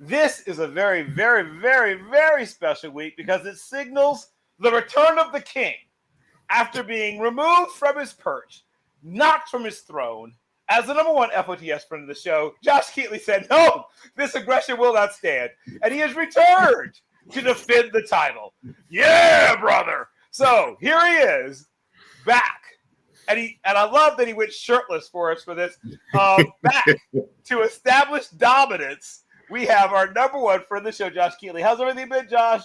This is a very, very, very, very special week because it signals the return of the king after being removed from his perch, knocked from his throne. As the number one FOTS friend of the show, Josh Keatley said, no, this aggression will not stand. And he has returned to defend the title. Yeah, brother. So here he is, back. And I love that he went shirtless for us for this. Back to establish dominance. We have our number one friend of the show, Josh Keatley. How's everything been, Josh?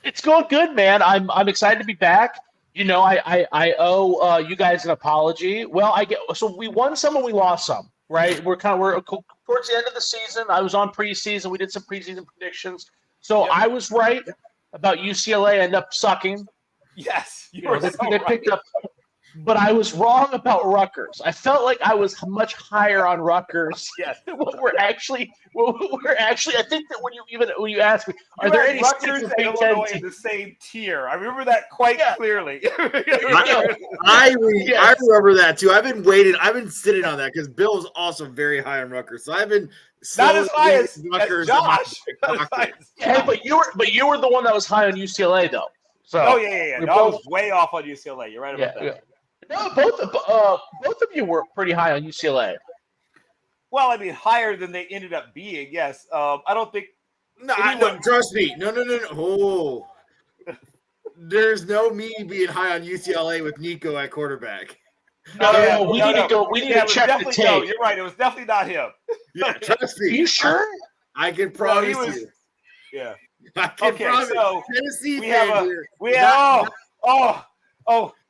It's going good, man. I'm excited to be back. You know, I owe you guys an apology. Well, so we won some and we lost some, right? We're towards the end of the season. I was on preseason. We did some preseason predictions. So I was right about UCLA end up sucking. Yes, you know, they picked up. But I was wrong about Rutgers. I felt like I was much higher on Rutgers. Yes. we're actually. I think that when you ask me, are there any Rutgers and Illinois in the same tier? I remember that quite clearly. I remember that too. I've been sitting on that because Bill's also very high on Rutgers. So I've been not as high as Josh. Hey, but you were the one that was high on UCLA though. So yeah. No, I was way off on UCLA. You're right about that. Yeah. No, both of you were pretty high on UCLA. Well, I mean, higher than they ended up being. Yes, I don't think. No, trust me. No. Oh, there's no me being high on UCLA with Nico at quarterback. No, we need to check the tape. No, you're right. It was definitely not him. Yeah, trust me. Are you sure? I can promise you. Yeah. I can promise. So Tennessee we have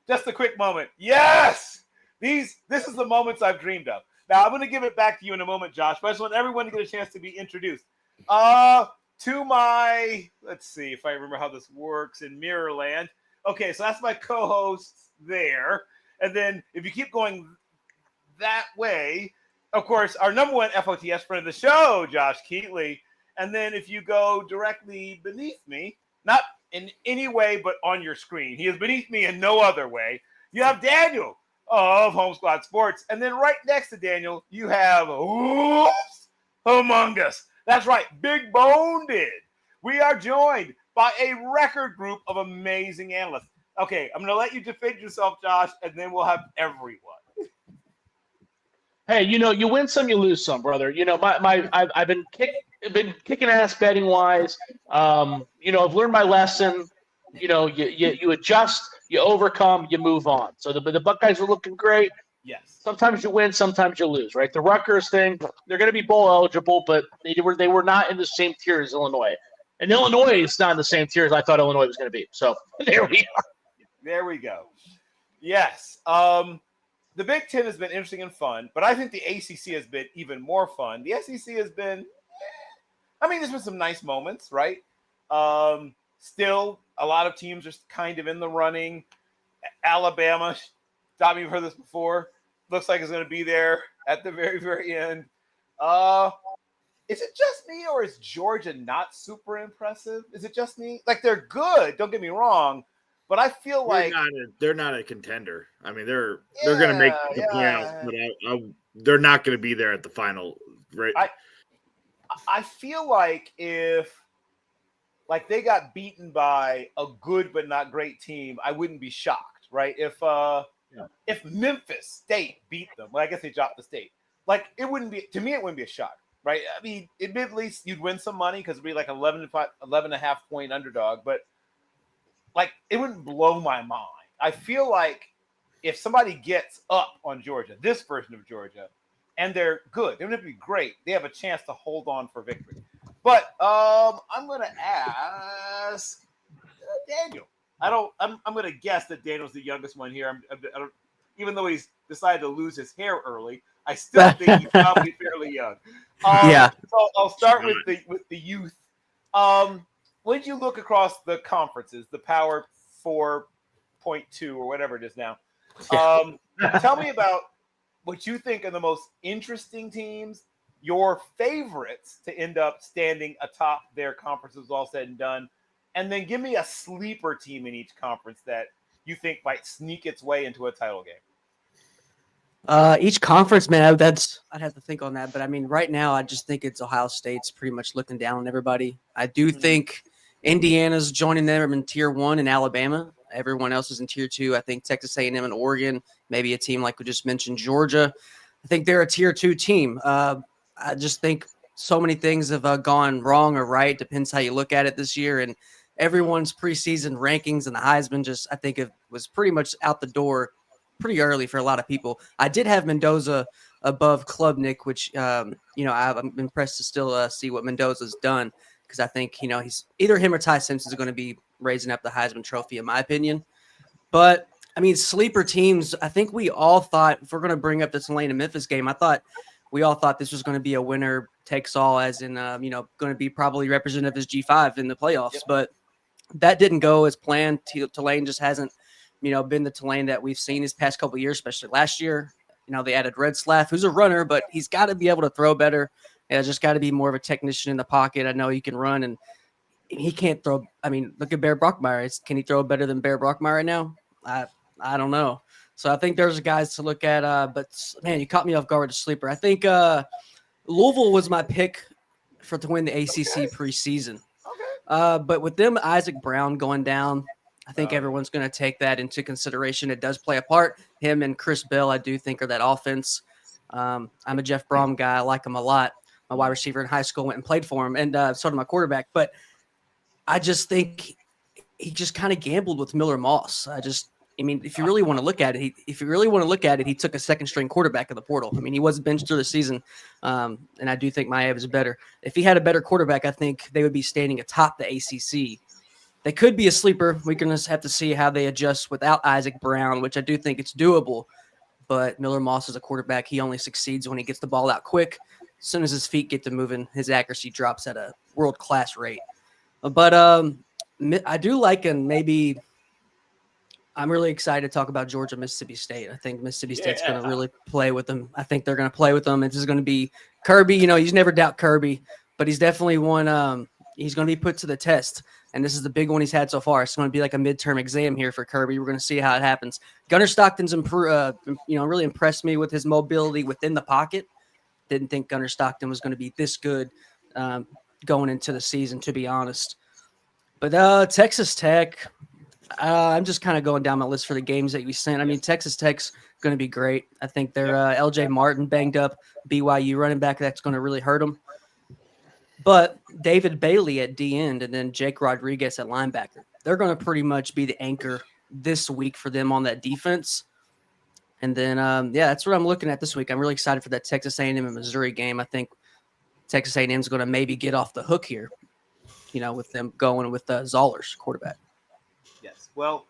just a quick moment. Yes! This is the moments I've dreamed of. Now, I'm going to give it back to you in a moment, Josh, but I just want everyone to get a chance to be introduced. To my, let's see if I remember how this works in Mirrorland. Okay, so that's my co-hosts there. And then if you keep going that way, of course, our number one FOTS friend of the show, Josh Keatley. And then if you go directly beneath me, not in any way but on your screen, he is beneath me in no other way, you have Daniel of Home Squad Sports. And then right next to Daniel, you have Among Us. That's right, Big Bone did. We are joined by a record group of amazing analysts. Okay, I'm going to let you defend yourself, Josh, and then we'll have everyone. Hey, you win some, you lose some, brother. I've been kicking ass betting wise. I've learned my lesson. You adjust, you overcome, you move on. So the Buckeyes are looking great. Yes. Sometimes you win, sometimes you lose, right? The Rutgers thing, they're going to be bowl eligible, but they were not in the same tier as Illinois. And Illinois is not in the same tier as I thought Illinois was going to be. So there we are. There we go. Yes. The Big Ten has been interesting and fun, but I think the ACC has been even more fun. The SEC has been, there's been some nice moments, right? Still, a lot of teams are kind of in the running. Alabama, Tom, you've heard this before, looks like it's going to be there at the very, very end. Is it just me, or is Georgia not super impressive? Is it just me? Like, they're good, don't get me wrong, but I feel like they're not a contender. I mean, they're going to make the playoffs, but they're not going to be there at the final. Right? I feel like if they got beaten by a good but not great team, I wouldn't be shocked, right? If Memphis State beat them, well, I guess they dropped the state. It wouldn't be a shock, right? I mean, admittedly, you'd win some money because it'd be like 11.5 point underdog, but it wouldn't blow my mind. I feel like if somebody gets up on Georgia, this version of Georgia, and they're good, they're going to be great, they have a chance to hold on for victory. But I'm going to ask Daniel. I'm going to guess that Daniel's the youngest one here. I don't, even though he's decided to lose his hair early, I still think he's probably fairly young. So I'll start with the youth. When you look across the conferences, the Power 4.2 or whatever it is now, tell me about what you think are the most interesting teams, your favorites to end up standing atop their conferences all said and done, and then give me a sleeper team in each conference that you think might sneak its way into a title game. Each conference, man, I'd have to think on that. But I mean, right now, I just think it's Ohio State's pretty much looking down on everybody. I do think Indiana's joining them in Tier 1 in Alabama. Everyone else is in Tier 2. I think Texas A&M and Oregon, maybe a team like we just mentioned, Georgia. I think they're a Tier 2 team. I just think so many things have gone wrong or right. Depends how you look at it this year. And everyone's preseason rankings and the Heisman just, I think, it was pretty much out the door pretty early for a lot of people. I did have Mendoza above Klubnik, which I'm impressed to still see what Mendoza's done because I think he's either him or Ty Simpson is going to be raising up the Heisman Trophy, in my opinion. But I mean, sleeper teams. I think we all thought, if we're going to bring up the Tulane and Memphis game, I thought we all thought this was going to be a winner takes all, as in going to be probably representative as G5 in the playoffs, Yep. but that didn't go as planned. Tulane just hasn't been the Tulane that we've seen these past couple of years, especially last year. They added Red Slaff, who's a runner, but he's got to be able to throw better. It's just got to be more of a technician in the pocket. I know he can run, and he can't throw. I mean, look at Bear Brockmeyer. Can he throw better than Bear Brockmeyer right now? I don't know. So I think there's guys to look at. But, man, you caught me off guard with a sleeper. I think Louisville was my pick to win the ACC preseason. But with them, Isaac Brown going down, I think everyone's going to take that into consideration. It does play a part. Him and Chris Bell, I do think, are that offense. I'm a Jeff Brom guy. I like him a lot. My wide receiver in high school went and played for him, and so did my quarterback. But I just think he just kind of gambled with Miller Moss. If you really want to look at it, he took a second-string quarterback in the portal. I mean, he was benched through the season, and I do think Maiev is better. If he had a better quarterback, I think they would be standing atop the ACC. They could be a sleeper. We're going to have to see how they adjust without Isaac Brown, which I do think it's doable. But Miller Moss is a quarterback. He only succeeds when he gets the ball out quick. As soon as his feet get to moving, his accuracy drops at a world-class rate. But I do like, and maybe I'm really excited to talk about Georgia, Mississippi State. I think Mississippi State's going to really play with them. I think they're going to play with them. It's just going to be Kirby. You never doubt Kirby, but he's definitely one he's going to be put to the test. And this is the big one he's had so far. It's going to be like a midterm exam here for Kirby. We're going to see how it happens. Gunnar Stockton's really impressed me with his mobility within the pocket. Didn't think Gunnar Stockton was going to be this good going into the season, to be honest. But Texas Tech, I'm just kind of going down my list for the games that we sent. I mean, Texas Tech's going to be great. I think they're LJ Martin banged up, BYU running back. That's going to really hurt them. But David Bailey at D end and then Jake Rodriguez at linebacker, they're going to pretty much be the anchor this week for them on that defense. And then, that's what I'm looking at this week. I'm really excited for that Texas A&M and Missouri game. I think Texas A&M is going to maybe get off the hook here, with them going with Zollers, quarterback. Yes. Well,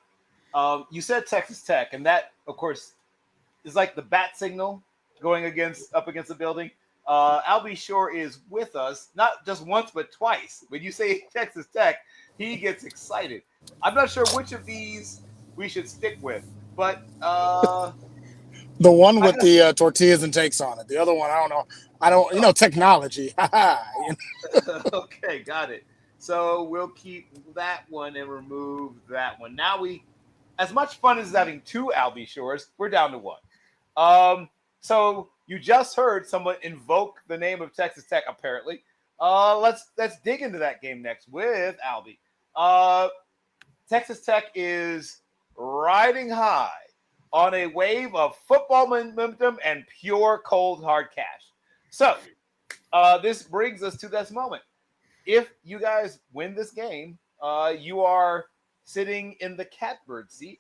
you said Texas Tech, and that, of course, is like the bat signal going up against the building. Albie Shore is with us, not just once, but twice. When you say Texas Tech, he gets excited. I'm not sure which of these we should stick with, but the one with the tortillas and takes on it. The other one, I don't know. Technology. Okay, got it. So we'll keep that one and remove that one. Now as much fun as having two Albie Shores, we're down to one. So you just heard someone invoke the name of Texas Tech, apparently. Let's dig into that game next with Albie. Texas Tech is riding high on a wave of football momentum and pure cold hard cash. So this brings us to this moment. If you guys win this game, you are sitting in the catbird seat,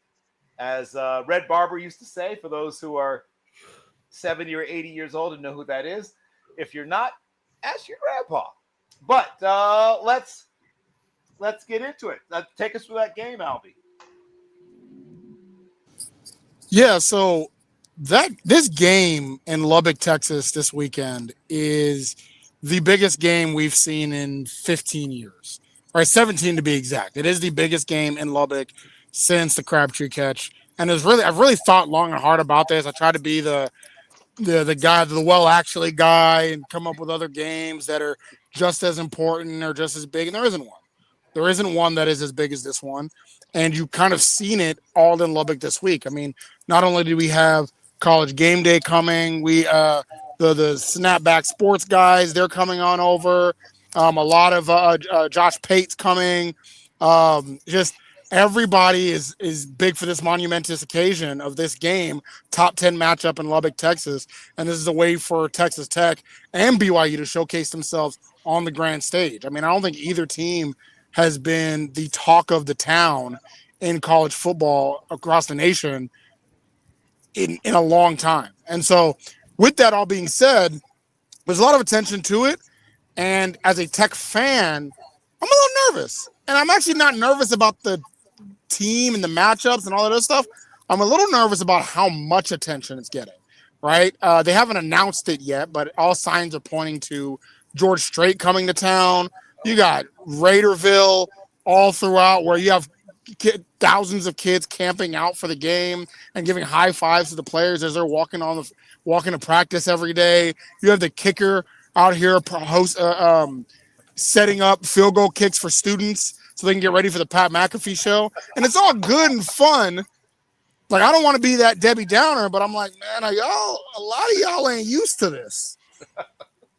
as Red Barber used to say, for those who are 70 or 80 years old and know who that is. If you're not, ask your grandpa. But let's get into it. Take us through that game, Albie. Yeah, so this game in Lubbock, Texas this weekend is the biggest game we've seen in 15 years, or 17 to be exact. It is the biggest game in Lubbock since the Crabtree catch. And I've really thought long and hard about this. I try to be the guy, the well-actually guy, and come up with other games that are just as important or just as big. And there isn't one. There isn't one that is as big as this one. And you kind of seen it all in Lubbock this week. I mean, not only do we have College Game Day coming. We the Snapback Sports guys, they're coming on over. A lot of Josh Pate's coming. Just everybody is big for this monumentous occasion of this game, top 10 matchup in Lubbock, Texas. And this is a way for Texas Tech and BYU to showcase themselves on the grand stage. I mean, I don't think either team has been the talk of the town in college football across the nation in a long time. And so with that all being said, there's a lot of attention to it. And as a Tech fan, I'm a little nervous. And I'm actually not nervous about the team and the matchups and all that other stuff. I'm a little nervous about how much attention it's getting, right? They haven't announced it yet, but all signs are pointing to George Strait coming to town. You got Raiderville all throughout where you have thousands of kids camping out for the game and giving high fives to the players as they're walking to practice every day. You have the kicker out here setting up field goal kicks for students so they can get ready for the Pat McAfee show. And it's all good and fun. Like, I don't want to be that Debbie Downer, but I'm like, man, a lot of y'all ain't used to this.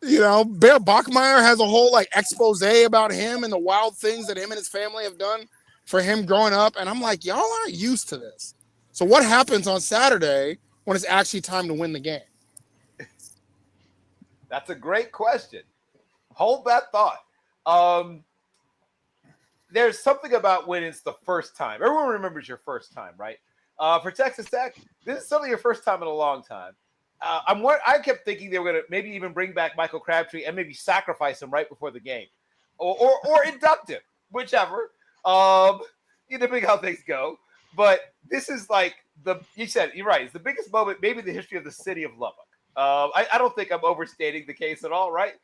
You know, Bear Bachmeier has a whole like expose about him and the wild things that him and his family have done for him growing up. And I'm like, y'all aren't used to this. So what happens on Saturday when it's actually time to win the game? That's a great question. Hold that thought. There's something about when it's the first time. Everyone remembers your first time, right? For Texas Tech, this is something your first time in a long time. I kept thinking they were going to maybe even bring back Michael Crabtree and maybe sacrifice him right before the game, or induct him, whichever. Depending how things go. But this is like you said, you're right. It's the biggest moment, maybe in the history of the city of Lubbock. I don't think I'm overstating the case at all, right?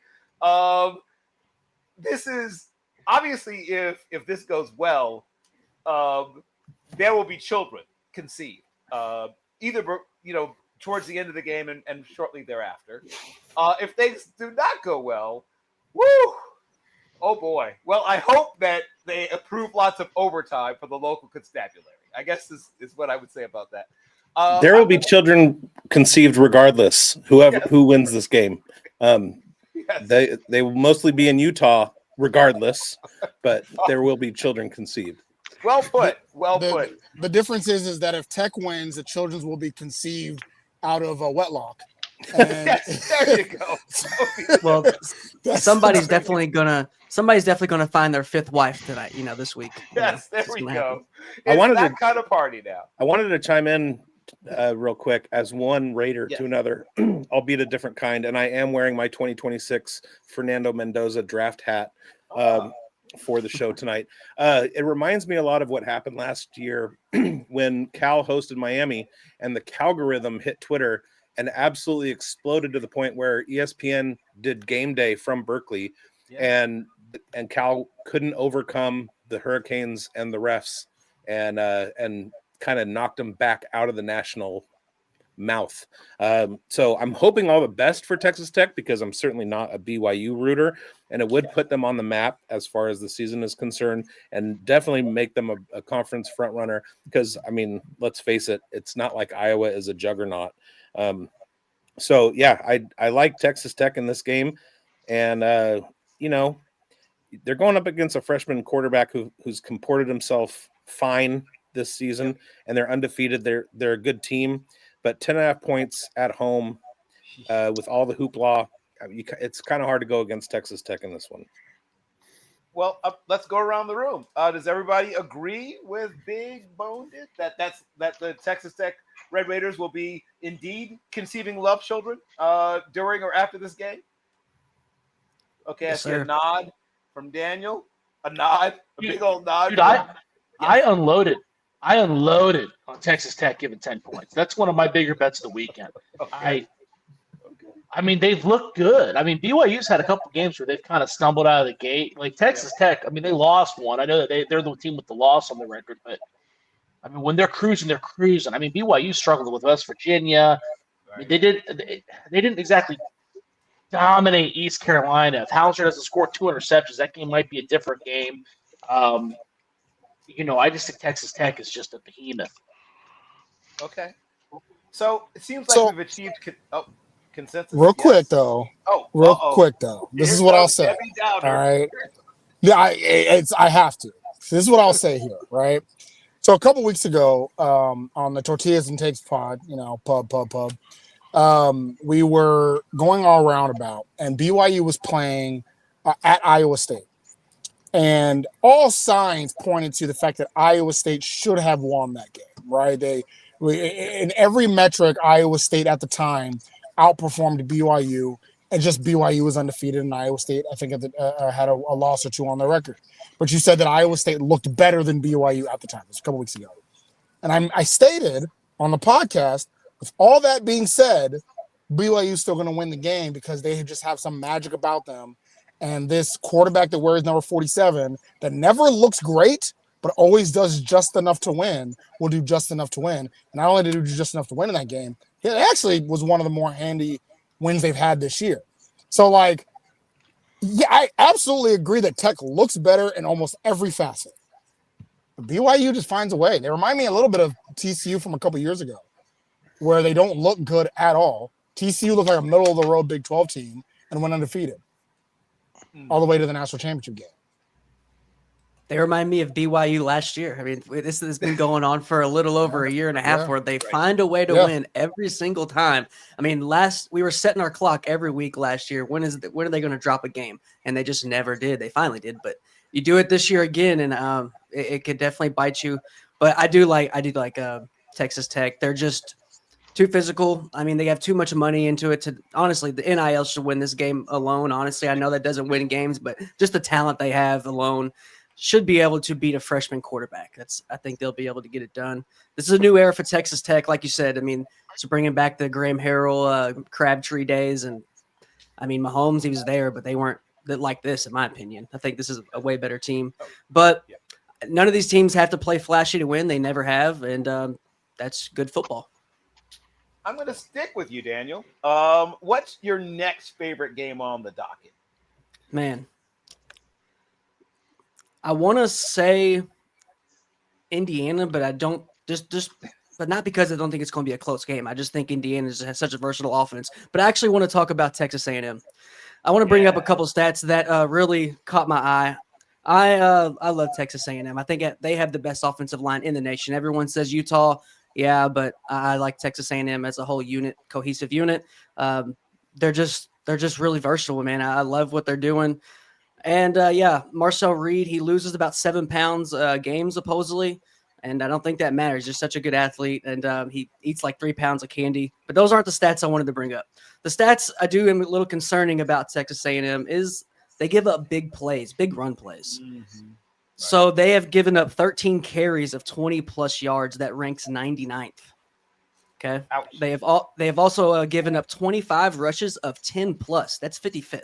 This is obviously if this goes well, there will be children conceived, either towards the end of the game and shortly thereafter. If things do not go well, woo! Oh boy. Well, I hope that they approve lots of overtime for the local constabulary. I guess is what I would say about that. There will be children conceived regardless, who wins this game. Yes. They will mostly be in Utah regardless, but there will be children conceived. Well put. Well put. The difference is that if Tech wins, the children will be conceived out of a wedlock. And Yes, there you go. Well, somebody's definitely gonna find their fifth wife tonight. This week. Yes, there It's we gonna go. happen. It's that kind of party now. I wanted to chime in real quick as one Raider to another, albeit a different kind, and I am wearing my 2026 Fernando Mendoza draft hat for the show tonight. It reminds me a lot of what happened last year when Cal hosted Miami and the Calgorithm hit Twitter and absolutely exploded to the point where ESPN did game day from Berkeley, and Cal couldn't overcome the Hurricanes and the refs and kind of knocked them back out of the national mouth. So I'm hoping all the best for Texas Tech because I'm certainly not a BYU rooter, and it would put them on the map as far as the season is concerned and definitely make them a conference front runner because, I mean, let's face it, it's not like Iowa is a juggernaut. So yeah, I like Texas Tech in this game, and they're going up against a freshman quarterback who's comported himself fine this season, and they're undefeated. They're a good team, but 10.5 points at home with all the hoopla, it's kind of hard to go against Texas Tech in this one. Well, let's go around the room. Does everybody agree with Big Boned that the Texas Tech Red Raiders will be indeed conceiving love children during or after this game? Okay, Yes, I see a sir. nod from Daniel. A nod, a big old nod. Dude, I unloaded on Texas Tech giving 10 points. That's one of my bigger bets of the weekend. Okay. I mean, they've looked good. I mean, BYU's had a couple games where they've kind of stumbled out of the gate. Like Texas Tech, I mean, they lost one. I know that they're the team with the loss on the record, but I mean, when they're cruising, they're cruising. I mean, BYU struggled with West Virginia. I mean, they didn't exactly dominate East Carolina. If Hauser doesn't score 2 interceptions, that game might be a different game. I just think Texas Tech is just a behemoth. Okay. So it seems like So- we've achieved consensus. Real Yes. quick though. Oh, Real uh-oh. quick though. This Here is what I'll comes say. Debbie Downer. All right. Yeah, I have to. So this is what I'll say here, right? So a couple weeks ago, on the Tortillas and Takes pod, pub, we were going all around about, and BYU was playing at Iowa State, and all signs pointed to the fact that Iowa State should have won that game, right? In every metric, Iowa State at the time outperformed BYU, and just BYU was undefeated, and Iowa State, I think, had a loss or two on their record. But you said that Iowa State looked better than BYU at the time. It was a couple weeks ago. And I stated on the podcast, with all that being said, BYU is still going to win the game because they just have some magic about them. And this quarterback that wears number 47 that never looks great, but always does just enough to win, will do just enough to win. Not only did he do just enough to win in that game, it actually was one of the more handy wins they've had this year. So, yeah, I absolutely agree that Tech looks better in almost every facet. But BYU just finds a way. They remind me a little bit of TCU from a couple years ago, where they don't look good at all. TCU looked like a middle-of-the-road Big 12 team and went undefeated all the way to the national championship game. They remind me of BYU last year. I mean, this has been going on for a little over a year and a half where they find a way to win every single time. I mean, we were setting our clock every week last year. When are they going to drop a game? And they just never did. They finally did, but you do it this year again, and it could definitely bite you. But I do like Texas Tech. They're just too physical. I mean, they have too much money into it. Honestly, the NIL should win this game alone. Honestly, I know that doesn't win games, but just the talent they have alone should be able to beat a freshman quarterback. I think they'll be able to get it done. This is a new era for Texas Tech, like you said. I mean, it's bringing back the Graham Harrell, Crabtree days, and I mean, Mahomes, he was there, but they weren't like this, in my opinion. I think this is a way better team. But none of these teams have to play flashy to win. They never have, and that's good football. I'm going to stick with you, Daniel. What's your next favorite game on the docket? Man, I want to say Indiana, but I don't but not because I don't think it's going to be a close game. I just think Indiana has such a versatile offense. But I actually want to talk about Texas A&M. I want to bring up a couple stats that really caught my eye. I love Texas A&M. I think they have the best offensive line in the nation. Everyone says Utah, yeah, but I like Texas A&M as a whole unit, cohesive unit. They're just really versatile, man. I love what they're doing. And Marcel Reed, he loses about 7 pounds a game supposedly, and I don't think that matters. He's just such a good athlete, and he eats like 3 pounds of candy. But those aren't the stats I wanted to bring up. The stats I do am a little concerning about Texas A&M is they give up big plays, big run plays. Mm-hmm. So they have given up 13 carries of 20-plus yards. That ranks 99th. Okay. Ouch. They have also given up 25 rushes of 10-plus. That's 55th.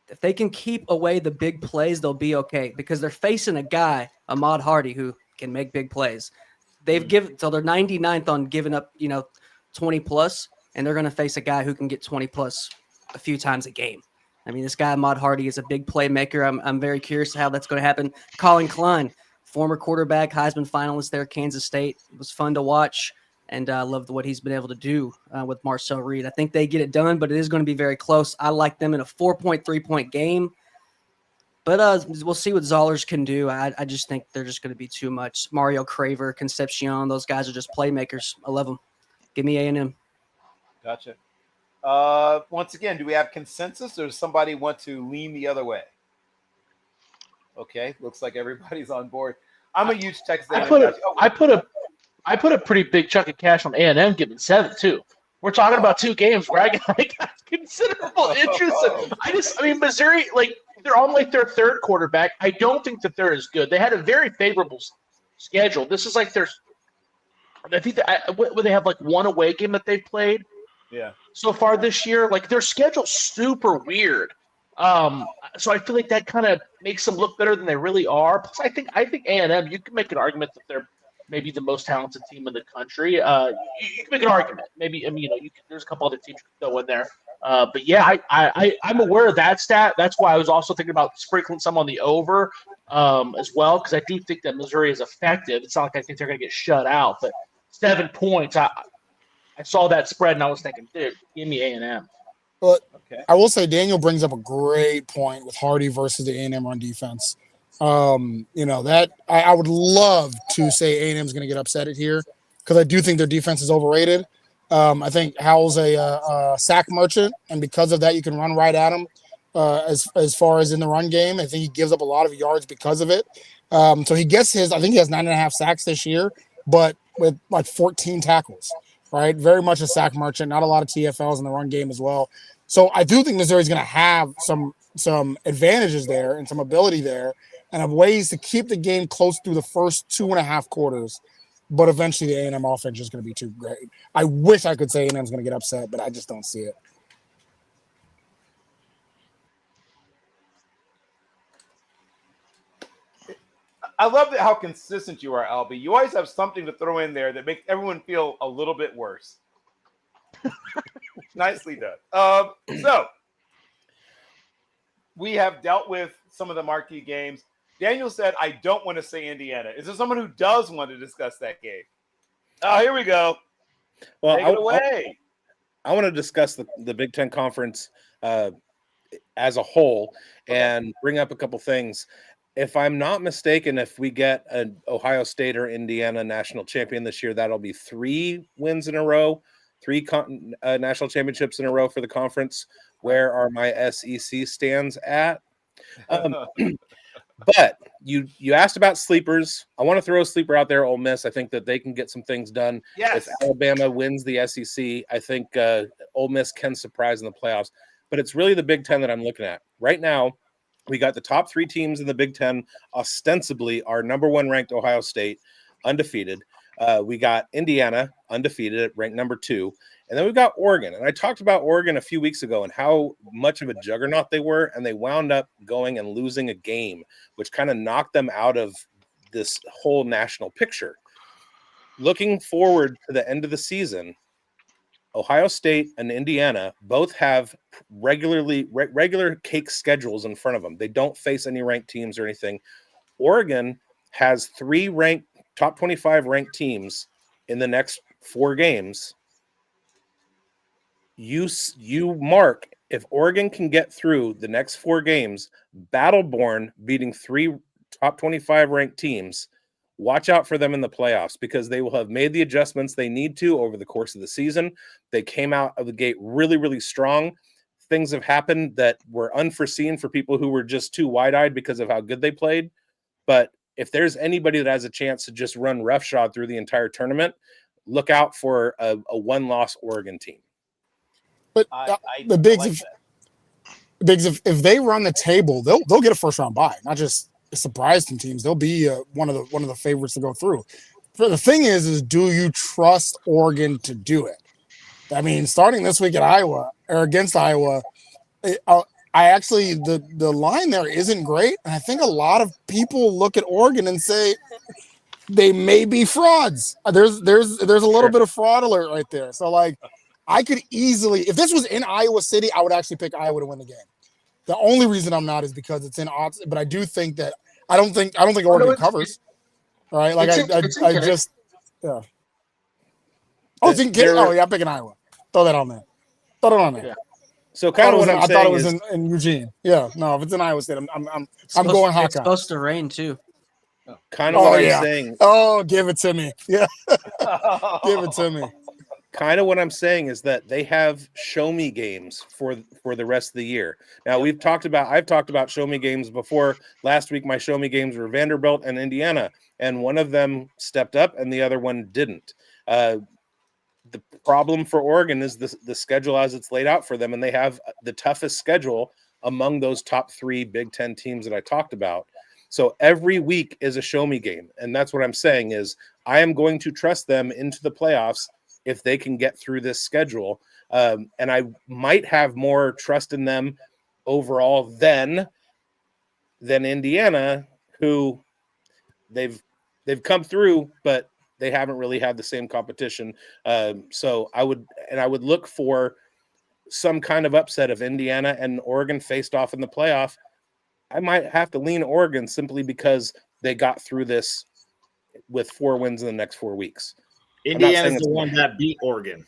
If they can keep away the big plays, they'll be okay because they're facing a guy, Ahmad Hardy, who can make big plays. They're 99th on giving up, 20-plus, and they're going to face a guy who can get 20-plus a few times a game. I mean, this guy, Ahmad Hardy, is a big playmaker. I'm very curious how that's going to happen. Colin Klein, former quarterback, Heisman finalist there at Kansas State. It was fun to watch, and I loved what he's been able to do with Marcel Reed. I think they get it done, but it is going to be very close. I like them in a 4.3-point game, but we'll see what Zollers can do. I just think they're just going to be too much. Mario Craver, Concepcion, those guys are just playmakers. I love them. Give me A&M. Gotcha. Once again, do we have consensus or does somebody want to lean the other way? Okay, looks like everybody's on board. I'm a huge Texas A&M. I put a pretty big chunk of cash on A&M giving 7 too. We're talking about 2 games where I got considerable interest. I mean, Missouri, they're on their third quarterback. I don't think that they're as good. They had a very favorable schedule. This is I think they have one away game that they've played. Yeah. So far this year, their schedule's super weird. So I feel like that kind of makes them look better than they really are. Plus, I think A&M, you can make an argument that they're maybe the most talented team in the country. You can make an argument. Maybe there's a couple other teams you can throw in there. But yeah, I'm aware of that stat. That's why I was also thinking about sprinkling some on the over as well, because I do think that Missouri is effective. It's not like I think they're going to get shut out, but 7 points. I saw that spread and I was thinking, dude, give me A&M. But Okay. I will say Daniel brings up a great point with Hardy versus the A&M run defense. That I would love to say A&M is going to get upset here because I do think their defense is overrated. I think Howell's a sack merchant, and because of that, you can run right at him. As far as in the run game, I think he gives up a lot of yards because of it. So he gets I think he has 9.5 sacks this year, but with like 14 tackles, right? Very much a sack merchant, not a lot of TFLs in the run game as well. So I do think Missouri's going to have some advantages there and some ability there and have ways to keep the game close through the first 2.5 quarters. But eventually the A&M offense is going to be too great. I wish I could say A&M's going to get upset, but I just don't see it. I love how consistent you are, Albie. You always have something to throw in there that makes everyone feel a little bit worse. Nicely done. So we have dealt with some of the marquee games. Daniel said, I don't want to say Indiana. Is there someone who does want to discuss that game? Oh, here we go. Well, Take it away. I want to discuss the Big Ten Conference as a whole and bring up a couple things. If I'm not mistaken, if we get an Ohio State or Indiana national champion this year, that'll be 3 wins in a row, 3 national championships in a row for the conference. Where are my SEC stands at? But you asked about sleepers. I want to throw a sleeper out there, Ole Miss. I think that they can get some things done. Yes. If Alabama wins the SEC, I think Ole Miss can surprise in the playoffs. But it's really the Big Ten that I'm looking at. Right now, we got the top 3 teams in the Big Ten. Ostensibly, our number 1 ranked Ohio State, undefeated. We got Indiana, undefeated, at ranked number 2. And then we've got Oregon. And I talked about Oregon a few weeks ago and how much of a juggernaut they were. And they wound up going and losing a game, which kind of knocked them out of this whole national picture. Looking forward to the end of the season, Ohio State and Indiana both have regular cake schedules in front of them. They don't face any ranked teams or anything. Oregon has 3 ranked top 25 ranked teams in the next 4 games. You mark, if Oregon can get through the next 4 games, Battleborn beating 3 top 25 ranked teams, watch out for them in the playoffs because they will have made the adjustments they need to over the course of the season. They came out of the gate really, really strong. Things have happened that were unforeseen for people who were just too wide-eyed because of how good they played. But if there's anybody that has a chance to just run roughshod through the entire tournament, look out for a 1-loss Oregon team. But the Bigs, like if they run the table, they'll get a first round bye. Not just a surprise to teams. They'll be one of the favorites to go through. But the thing is do you trust Oregon to do it? I mean, starting this week at Iowa or against Iowa, I actually the line there isn't great, and I think a lot of people look at Oregon and say they may be frauds. There's a little bit of fraud alert right there. So like, I could easily, if this was in Iowa City, I would actually pick Iowa to win the game. The only reason I'm not is because it's in odds, but I do think that I don't think Oregon covers. All right, like I just yeah. Oh, it's in oh yeah, I'm picking Iowa. Throw that on there. Throw it on there. Yeah. So kind of what I'm I thought it was saying in Eugene. Yeah, no, if it's in Iowa State, I'm going It's Hawkeye. supposed to rain too. kind of what I'm saying. Oh, give it to me. Yeah, give it to me. Kind of what I'm saying is that they have show me games for the rest of the year. Now I've talked about show me games before. Last week my show me games were Vanderbilt and Indiana, and one of them stepped up and the other one didn't. The problem for Oregon is the schedule as it's laid out for them, and they have the toughest schedule among those top 3 Big Ten teams that I talked about. So every week is a show me game, and that's what I'm saying is I am going to trust them into the playoffs if they can get through this schedule. And I might have more trust in them overall than Indiana, who they've come through, but they haven't really had the same competition. So I would look for some kind of upset of Indiana and Oregon faced off in the playoff. I might have to lean Oregon simply because they got through this with 4 wins in the next 4 weeks. Indiana's the one that beat Oregon.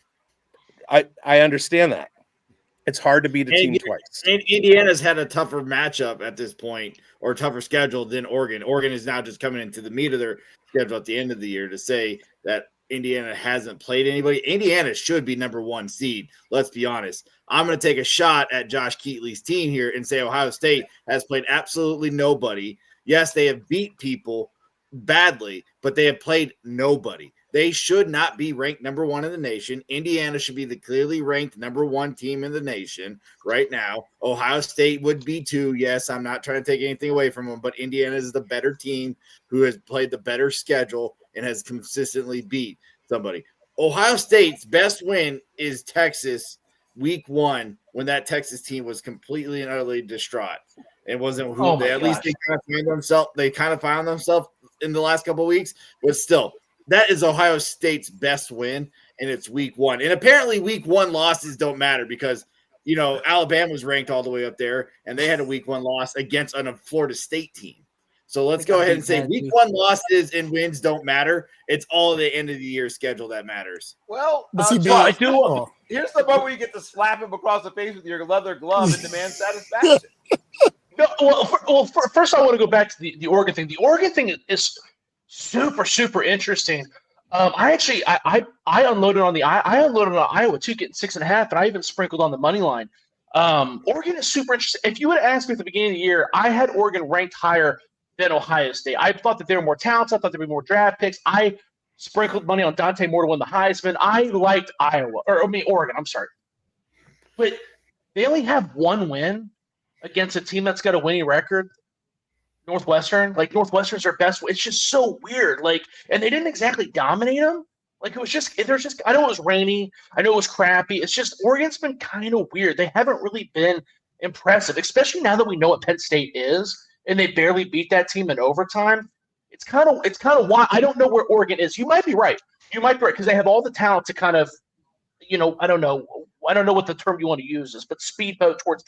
I understand that. It's hard to beat a team twice. And Indiana's had a tougher matchup at this point, or tougher schedule than Oregon. Oregon is now just coming into the meat of their schedule at the end of the year to say that Indiana hasn't played anybody. Indiana should be number 1 seed. Let's be honest. I'm going to take a shot at Josh Keatley's team here and say Ohio State has played absolutely nobody. Yes, they have beat people badly, but they have played nobody. They should not be ranked number 1 in the nation. Indiana should be the clearly ranked number 1 team in the nation right now. Ohio State would be 2. Yes, I'm not trying to take anything away from them, but Indiana is the better team who has played the better schedule and has consistently beat somebody. Ohio State's best win is Texas week 1 when that Texas team was completely and utterly distraught. It wasn't who at least they kind of found themselves in the last couple of weeks, but still, that is Ohio State's best win, and it's week 1. And apparently week 1 losses don't matter because, Alabama was ranked all the way up there, and they had a week 1 loss against a Florida State team. So let's go ahead and say week 1 losses and wins don't matter. It's all the end of the year schedule that matters. Well, But see, Josh, Bill, here's the part where you get to slap him across the face with your leather glove and demand satisfaction. No, first I want to go back to the Oregon thing. The Oregon thing is super, super interesting. I unloaded on I unloaded on Iowa too, getting 6.5, and I even sprinkled on the money line. Oregon is super interesting. If you would have asked me at the beginning of the year, I had Oregon ranked higher than Ohio State. I thought that they were more talented. I thought there'd be more draft picks. I sprinkled money on Dante Moore to win the Heisman. I liked Oregon. I'm sorry, but they only have 1 win against a team that's got a winning record. Northwestern, Northwestern's their best. It's just so weird. And they didn't exactly dominate them. I know it was rainy. I know it was crappy. It's just Oregon's been kind of weird. They haven't really been impressive, especially now that we know what Penn State is, and they barely beat that team in overtime. It's kind of why I don't know where Oregon is. You might be right. Because they have all the talent to kind of, I don't know what the term you want to use is, but speedboat towards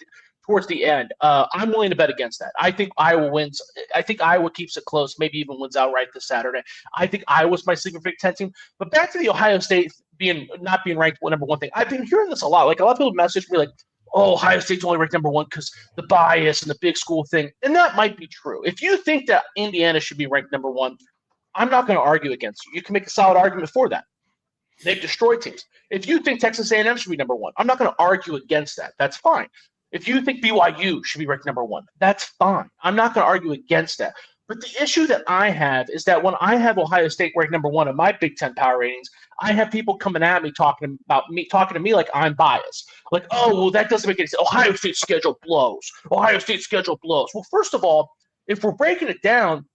the end. I'm willing to bet against that. I think Iowa wins. I think Iowa keeps it close, maybe even wins outright this Saturday. I think Iowa's my sleeper Big Ten team. But back to the Ohio State not being ranked number 1 thing. I've been hearing this a lot. A lot of people message me Ohio State's only ranked number 1 because the bias and the big school thing. And that might be true. If you think that Indiana should be ranked number 1, I'm not going to argue against you. You can make a solid argument for that. They've destroyed teams. If you think Texas A&M should be number 1, I'm not going to argue against that. That's fine. If you think BYU should be ranked number 1, that's fine. I'm not going to argue against that. But the issue that I have is that when I have Ohio State ranked number 1 in my Big Ten power ratings, I have people coming at me talking to me like I'm biased. That doesn't make any sense. Ohio State's schedule blows. Ohio State's schedule blows. Well, first of all, if we're breaking it down,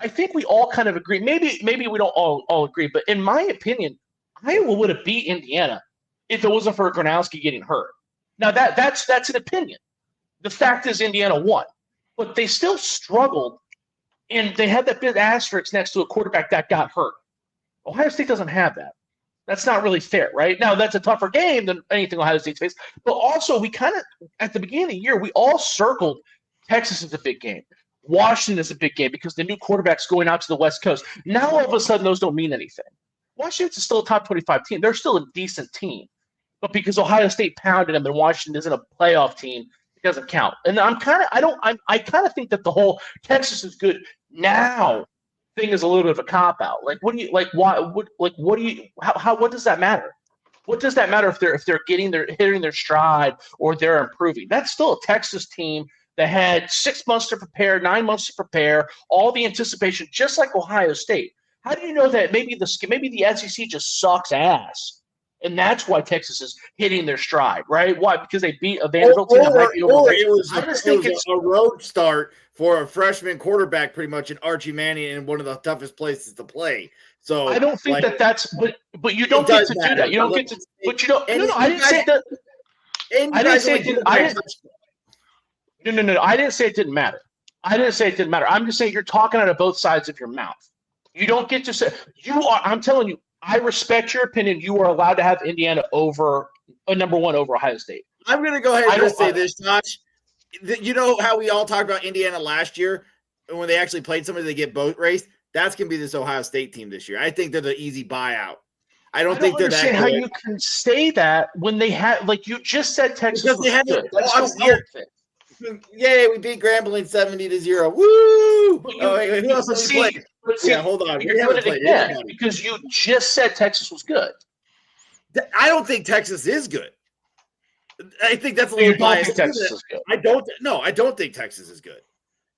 I think we all kind of agree. Maybe we don't all agree, but in my opinion, Iowa would have beat Indiana if it wasn't for Gronowski getting hurt. Now that's an opinion. The fact is Indiana won, but they still struggled, and they had that big asterisk next to a quarterback that got hurt. Ohio State doesn't have that. That's not really fair, right? Now that's a tougher game than anything Ohio State's faced, but also we kind of at the beginning of the year we all circled Texas as a big game. Washington is a big game because the new quarterback's going out to the West Coast. Now all of a sudden those don't mean anything. Washington's still a top 25 team. They're still a decent team. But because Ohio State pounded them and Washington isn't a playoff team, it doesn't count. And I kind of think that the whole Texas is good now thing is a little bit of a cop out. What does that matter? What does that matter if they're hitting their stride or they're improving? That's still a Texas team that had 6 months to prepare, 9 months to prepare, all the anticipation, just like Ohio State. How do you know that maybe the SEC just sucks ass? And that's why Texas is hitting their stride, right? Why? Because they beat a Vanderbilt team that might be over. It was a road start for a freshman quarterback, pretty much, in Archie Manning in one of the toughest places to play. So I don't think that's, but you don't get to do that. You don't get to, but you don't. No, I didn't say that. I didn't say it didn't. No. I didn't say it didn't matter. I'm just saying you're talking out of both sides of your mouth. You don't get to say I'm telling you. I respect your opinion. You are allowed to have Indiana over number 1 over Ohio State. I'm going to go ahead and say this, Josh. You know how we all talked about Indiana last year when they actually played somebody they get boat raced? That's going to be this Ohio State team this year. I think they're the easy buyout. I don't think they're that understand how good. you can say that when they had, like you just said, Texas Because was they had good. the- That's I'm the weird thing. Yay, we beat Grambling 70-0. Woo! But Oh, wait, who else have we played? see, Yeah, hold on. you're We doing haven't it played again anybody. because you just said Texas was good. I don't think Texas is good. I think that's a So you little don't biased. think Texas is good. I don't think Texas is good.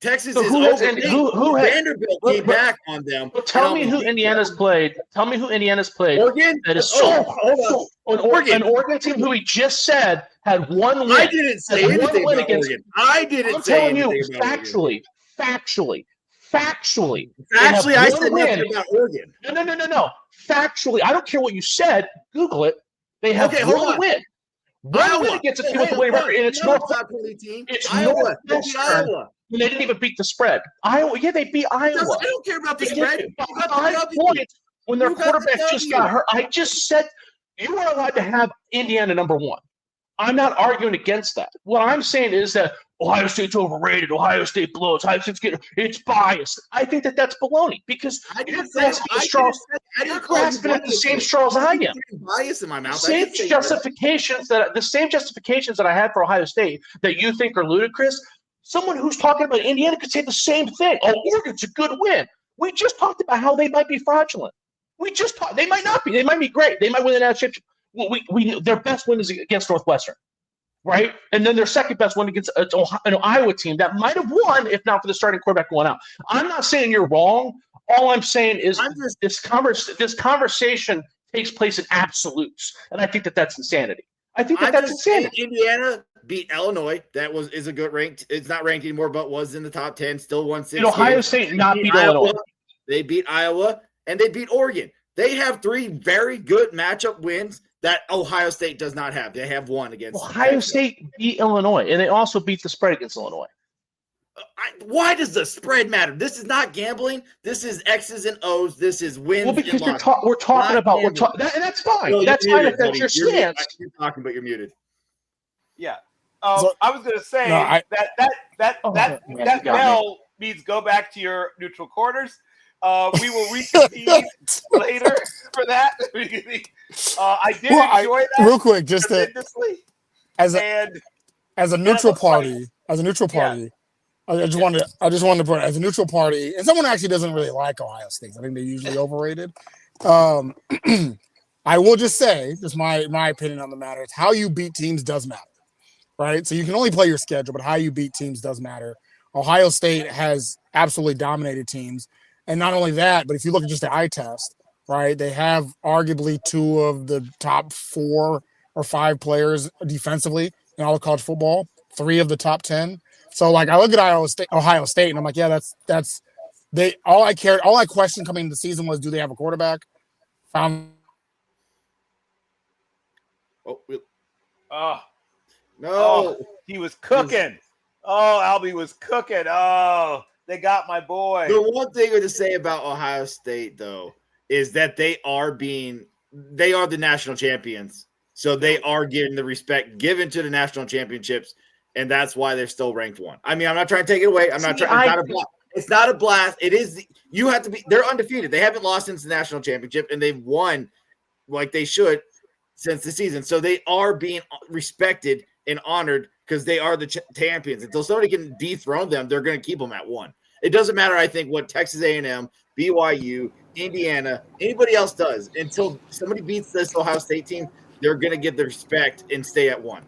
Texas So is who has- over. and who has- Vanderbilt but- came but- back on them. But tell me and who almost beat Indiana's them. played. Tell me who Indiana's played. Oregon? That is Oh, hold on. so Oregon. an Oregon team who he just said had one win. I didn't say Has one anything win about against- Oregon. I didn't I'm say telling you, anything about Oregon. factually. Actually, they I have said one nothing win. about Oregon. No. Factually, I don't care what you said. Google it. They have Okay, hold one on. win. One win against a team with the winning record, and it's Another North. top 20 team. It's Iowa. They beat Northwestern. Iowa. And they didn't even beat the spread. Iowa, yeah, they beat Iowa. I don't care about the They spread. did You got the 5 W. points when their You got the quarterback just got W. hurt. I just said you are allowed to have Indiana number one. I'm not arguing against that. What I'm saying is that Ohio State's overrated. Ohio State blows. It's biased. I think that that's baloney because you're grasping at straws. You're grasping at the same straws I am. Bias in my The mouth. same justifications that I had for Ohio State that you think are ludicrous. Someone who's talking about Indiana could say the same thing. Oh, Oregon's a good win. We just talked about how they might be fraudulent. They might not be. They might be great. They might win the national championship. Well, their best win is against Northwestern, right? And then their second best win against an Iowa team that might have won if not for the starting quarterback going out. I'm not saying you're wrong. All I'm saying is this conversation takes place in absolutes, and I think that that's insanity. I think that that's insanity. Indiana beat Illinois. Is a good ranked. It's not ranked anymore, but was in the top 10. Still won 6 Did Ohio games. State not beat Iowa. Illinois? They beat Iowa and they beat Oregon. They have 3 very good matchup wins that Ohio State does not have. They have one against Ohio State beat Illinois, and they also beat the spread against Illinois. Why does the spread matter? This is not gambling. This is X's and O's. This is wins. Well, because and losses. we're talking Not about gambling. and that's fine. No, That's you're fine muted, if that's buddy. your You're muted. stance. You're talking, but you're muted. Yeah. So- I was going to say No, I- that bell means go back to your neutral quarters. We will reconvene later for that. I did enjoy that real quick, just to, tremendously. as a And as a neutral looks like- party, I just wanted to put as a neutral party, and someone actually doesn't really like Ohio State. I think they're usually overrated. I will just say, just my opinion on the matter, it's how you beat teams does matter, right? So you can only play your schedule, but how you beat teams does matter. Ohio State has absolutely dominated teams, and not only that, but if you look at just the eye test, right, they have arguably 2 of the top 4 or 5 players defensively in all of college football, 3 of the top 10. So like I look at Ohio State, and I'm like, yeah, that's they. All I questioned coming into the season was, do they have a quarterback? Found. No. he was cooking. Oh, Albie was cooking. Oh, they got my boy. The one thing to say about Ohio State, though, is that they are the national champions. So they are getting the respect given to the national championships, and that's why they're still ranked 1. I mean, I'm not trying to take it away. It's not a blast. It is. You have to be. They're undefeated. They haven't lost since the national championship, and they've won like they should since the season. So they are being respected and honored because they are the champions. Until somebody can dethrone them, they're going to keep them at 1. It doesn't matter, I think, what Texas A&M, BYU, Indiana, anybody else does. Until somebody beats this Ohio State team, they're going to get the respect and stay at 1.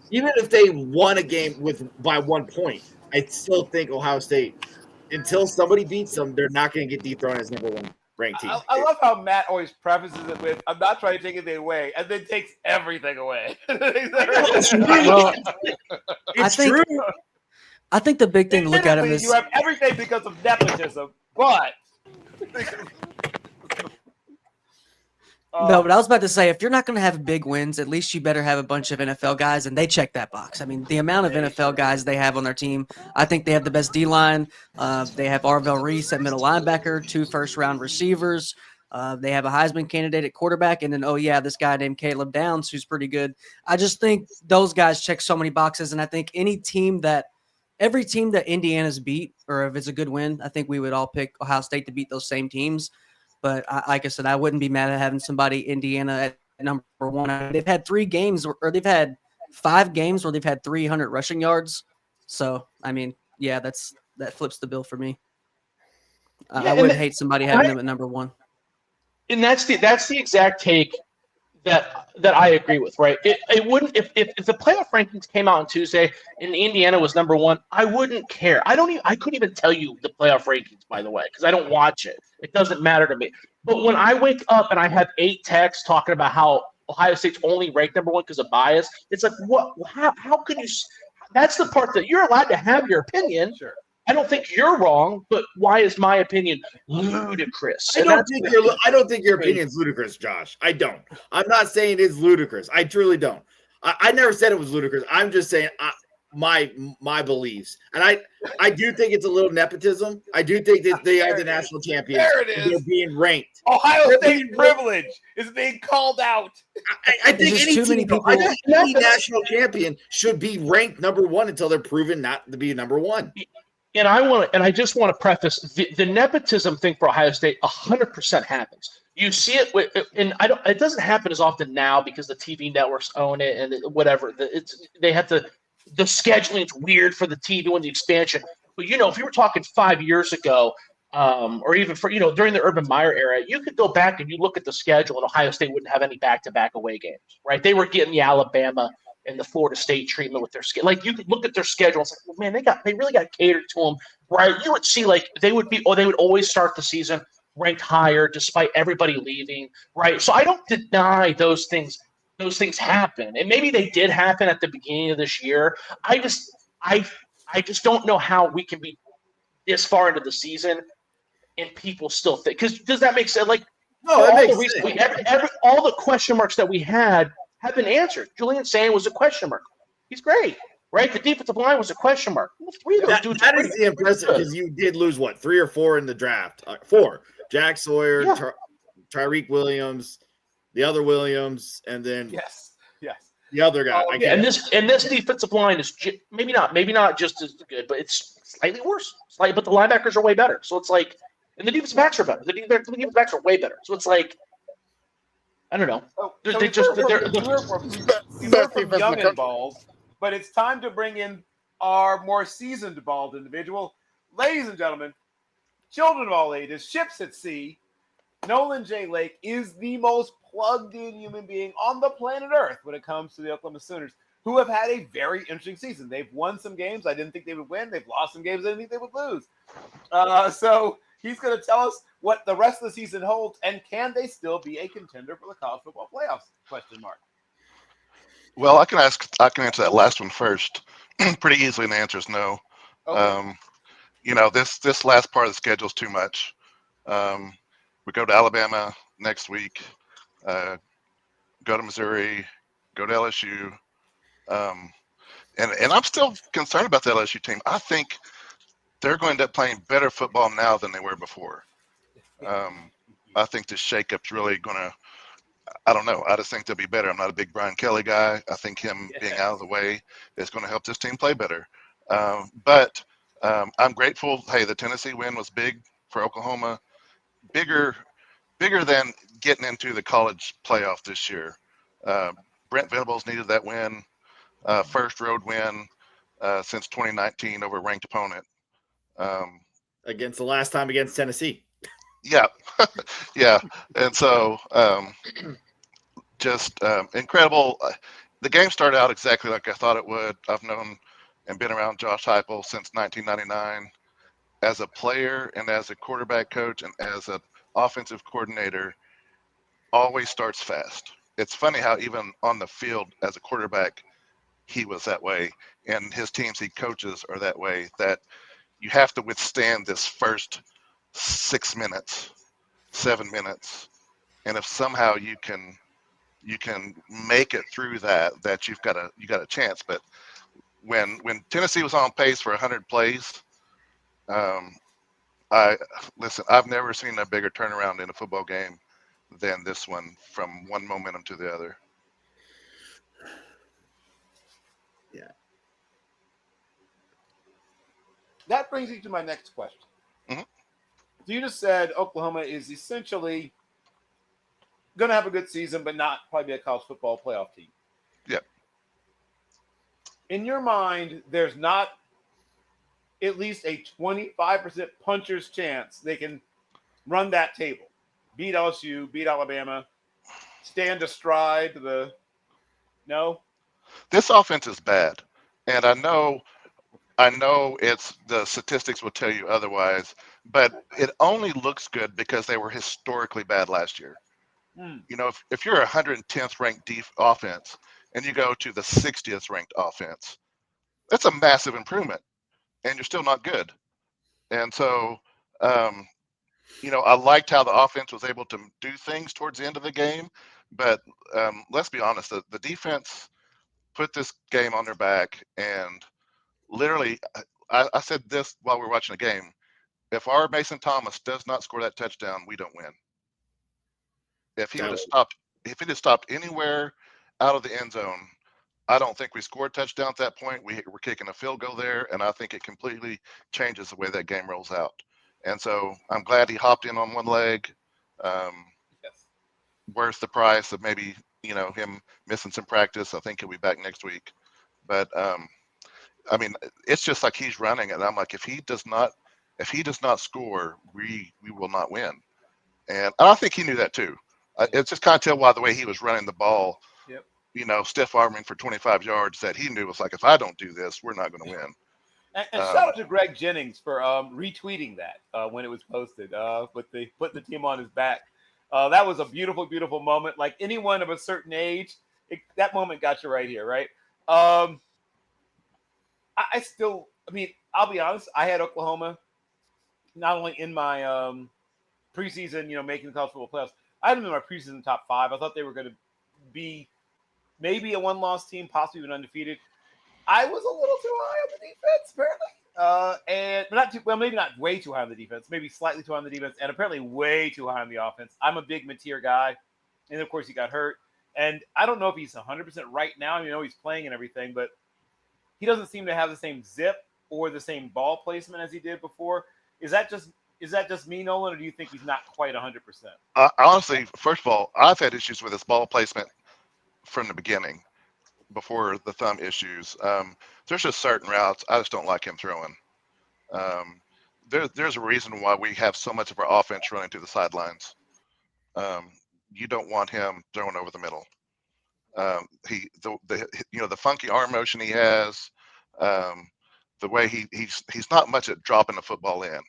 Even if they won a game by 1 point, I still think Ohio State, until somebody beats them, they're not going to get dethroned as number 1 ranked team. I love how Matt always prefaces it with, I'm not trying to take anything away, and then takes everything away. Well, It's true. I think the big thing to look at him Admittedly, is you have everything because of nepotism, but no, but I was about to say, if you're not going to have big wins, at least you better have a bunch of NFL guys, and they check that box. I mean, the amount of NFL guys they have on their team, I think they have the best D-line. They have Arvell Reese at middle linebacker, 2 first-round receivers. They have a Heisman candidate at quarterback, and then, this guy named Caleb Downs, who's pretty good. I just think those guys check so many boxes, and I think every team that Indiana's beat, or if it's a good win, I think we would all pick Ohio State to beat those same teams. But like I said, I wouldn't be mad at having somebody Indiana at number one. They've had 3 games, or they've had 5 games where they've had 300 rushing yards. So, I mean, yeah, that flips the bill for me. I wouldn't hate somebody having them at number one. And that's the exact take that I agree with, right? It wouldn't if the playoff rankings came out on Tuesday and Indiana was number one, I wouldn't care. I couldn't even tell you the playoff rankings, by the way, because I don't watch it. It doesn't matter to me. But when I wake up and I have 8 texts talking about how Ohio State's only ranked number one because of bias, it's like, what? How could you? That's the part that you're allowed to have your opinion. Sure. I don't think you're wrong, but why is my opinion ludicrous? I don't think your opinion's ludicrous, Josh. I don't. I'm not saying it's ludicrous. I truly don't. I never said it was ludicrous. I'm just saying my beliefs, and I do think it's a little nepotism. I do think that they are the national champions. There it is. They're being ranked. Ohio State privilege is being called out. I think There's any too many team, people- I think any national champion should be ranked number one until they're proven not to be number one. And I just want to preface the nepotism thing for Ohio State 100% happens. You see it with, and it doesn't happen as often now because the TV networks own it and whatever. They have the scheduling's weird for the TV when the expansion. But if you were talking 5 years ago, or even for during the Urban Meyer era, you could go back and you look at the schedule, and Ohio State wouldn't have any back-to-back away games, right? They were getting the Alabama and the Florida State treatment with their schedule. Like, you could look at their schedule and say, well, man, they really got catered to them, right? You would see they would always start the season ranked higher despite everybody leaving, right? So I don't deny those things happen, and maybe they did happen at the beginning of this year. I just don't know how we can be this far into the season and people still think, because does that make sense? Like, No, that makes sense. all the question marks that we had have been answered. Julian Sand was a question mark. He's great, right? The defensive line was a question mark. Well, 3 of those dudes. That is the impressive, because you did lose 3 or 4 in the draft. 4. Jack Sawyer, Yeah. Tyreek Williams, the other Williams, and then Yes. the other guy. Oh, And this defensive line is maybe not just as good, but it's slightly worse. But the linebackers are way better. So it's like, and the defensive backs are better. The defensive backs are way better. So it's like, I don't know. So They're we've just- heard they're- from Best defense in young the and country. balls, but it's time to bring in our more seasoned bald individual. Ladies and gentlemen, children of all ages, ships at sea, Nolan J. Lake is the most plugged-in human being on the planet Earth when it comes to the Oklahoma Sooners, who have had a very interesting season. They've won some games I didn't think they would win. They've lost some games I didn't think they would lose. So he's going to tell us what the rest of the season holds, and can they still be a contender for the college football playoffs? Question mark. Well, I can answer that last one first pretty easily, and the answer is no. Okay. This last part of the schedule is too much. We go to Alabama next week, go to Missouri, go to LSU, and I'm still concerned about the LSU team. I think they're going to end up playing better football now than they were before. I think this shakeup's really going to, I don't know. I just think they'll be better. I'm not a big Brian Kelly guy. I think him being out of the way is going to help this team play better. But I'm grateful. Hey, the Tennessee win was big for Oklahoma. Bigger than getting into the college playoff this year. Brent Venables needed that win, first road win since 2019 over a ranked opponent. against the last time against Tennessee. Yeah, yeah, and so just incredible. The game started out exactly like I thought it would. I've known and been around Josh Heupel since 1999. As a player and as a quarterback coach and as an offensive coordinator, always starts fast. It's funny how even on the field as a quarterback, he was that way, and his teams he coaches are that way, that you have to withstand this first 6 minutes, 7 minutes, and if somehow you can make it through that you got a chance. But when Tennessee was on pace for 100 plays, I've never seen a bigger turnaround in a football game than this one, from one momentum to the other. That brings me to my next question. Mhm. So you just said Oklahoma is essentially going to have a good season, but not probably be a college football playoff team. Yep. In your mind, there's not at least a 25% puncher's chance they can run that table, beat LSU, beat Alabama, stand astride the – no? This offense is bad, and I know it's the statistics will tell you otherwise, but it only looks good because they were historically bad last year. You know, if you're a 110th ranked offense and you go to the 60th ranked offense, that's a massive improvement, and you're still not good. And so, you know, I liked how the offense was able to do things towards the end of the game, but let's be honest, the defense put this game on their back, and literally, I said this while we were watching the game. If our Mason Thomas does not score that touchdown, we don't win. If he would have stopped anywhere out of the end zone, I don't think we scored a touchdown at that point. We're kicking a field goal there, and I think it completely changes the way that game rolls out. And so I'm glad he hopped in on one leg. Yes. Worth the price of maybe, you know, him missing some practice. I think he'll be back next week. But I mean, it's just like he's running, and I'm like, if he does not score, we will not win. And I think he knew that too. It's just kind of tell by the way he was running the ball, you know, stiff arming for 25 yards, that he knew was like, if I don't do this, we're not going to win. And shout out to Greg Jennings for retweeting that when it was posted with putting the team on his back. That was a beautiful, beautiful moment. Like anyone of a certain age, that moment got you right here, right? I mean, I'll be honest. I had Oklahoma not only in my preseason, you know, making the college football playoffs. I had them in my preseason top 5. I thought they were going to be maybe a one-loss team, possibly even undefeated. I was a little too high on the defense, apparently, maybe not way too high on the defense, maybe slightly too high on the defense, and apparently way too high on the offense. I'm a big Mateer guy, and of course he got hurt, and I don't know if he's 100% right now. I know he's playing and everything, but he doesn't seem to have the same zip or the same ball placement as he did before. Is that just me, Nolan, or do you think he's not quite 100%? Honestly, first of all, I've had issues with his ball placement from the beginning, before the thumb issues. There's just certain routes I just don't like him throwing. There's a reason why we have so much of our offense running to the sidelines. You don't want him throwing over the middle. The funky arm motion he has, the way he's not much at dropping the football in.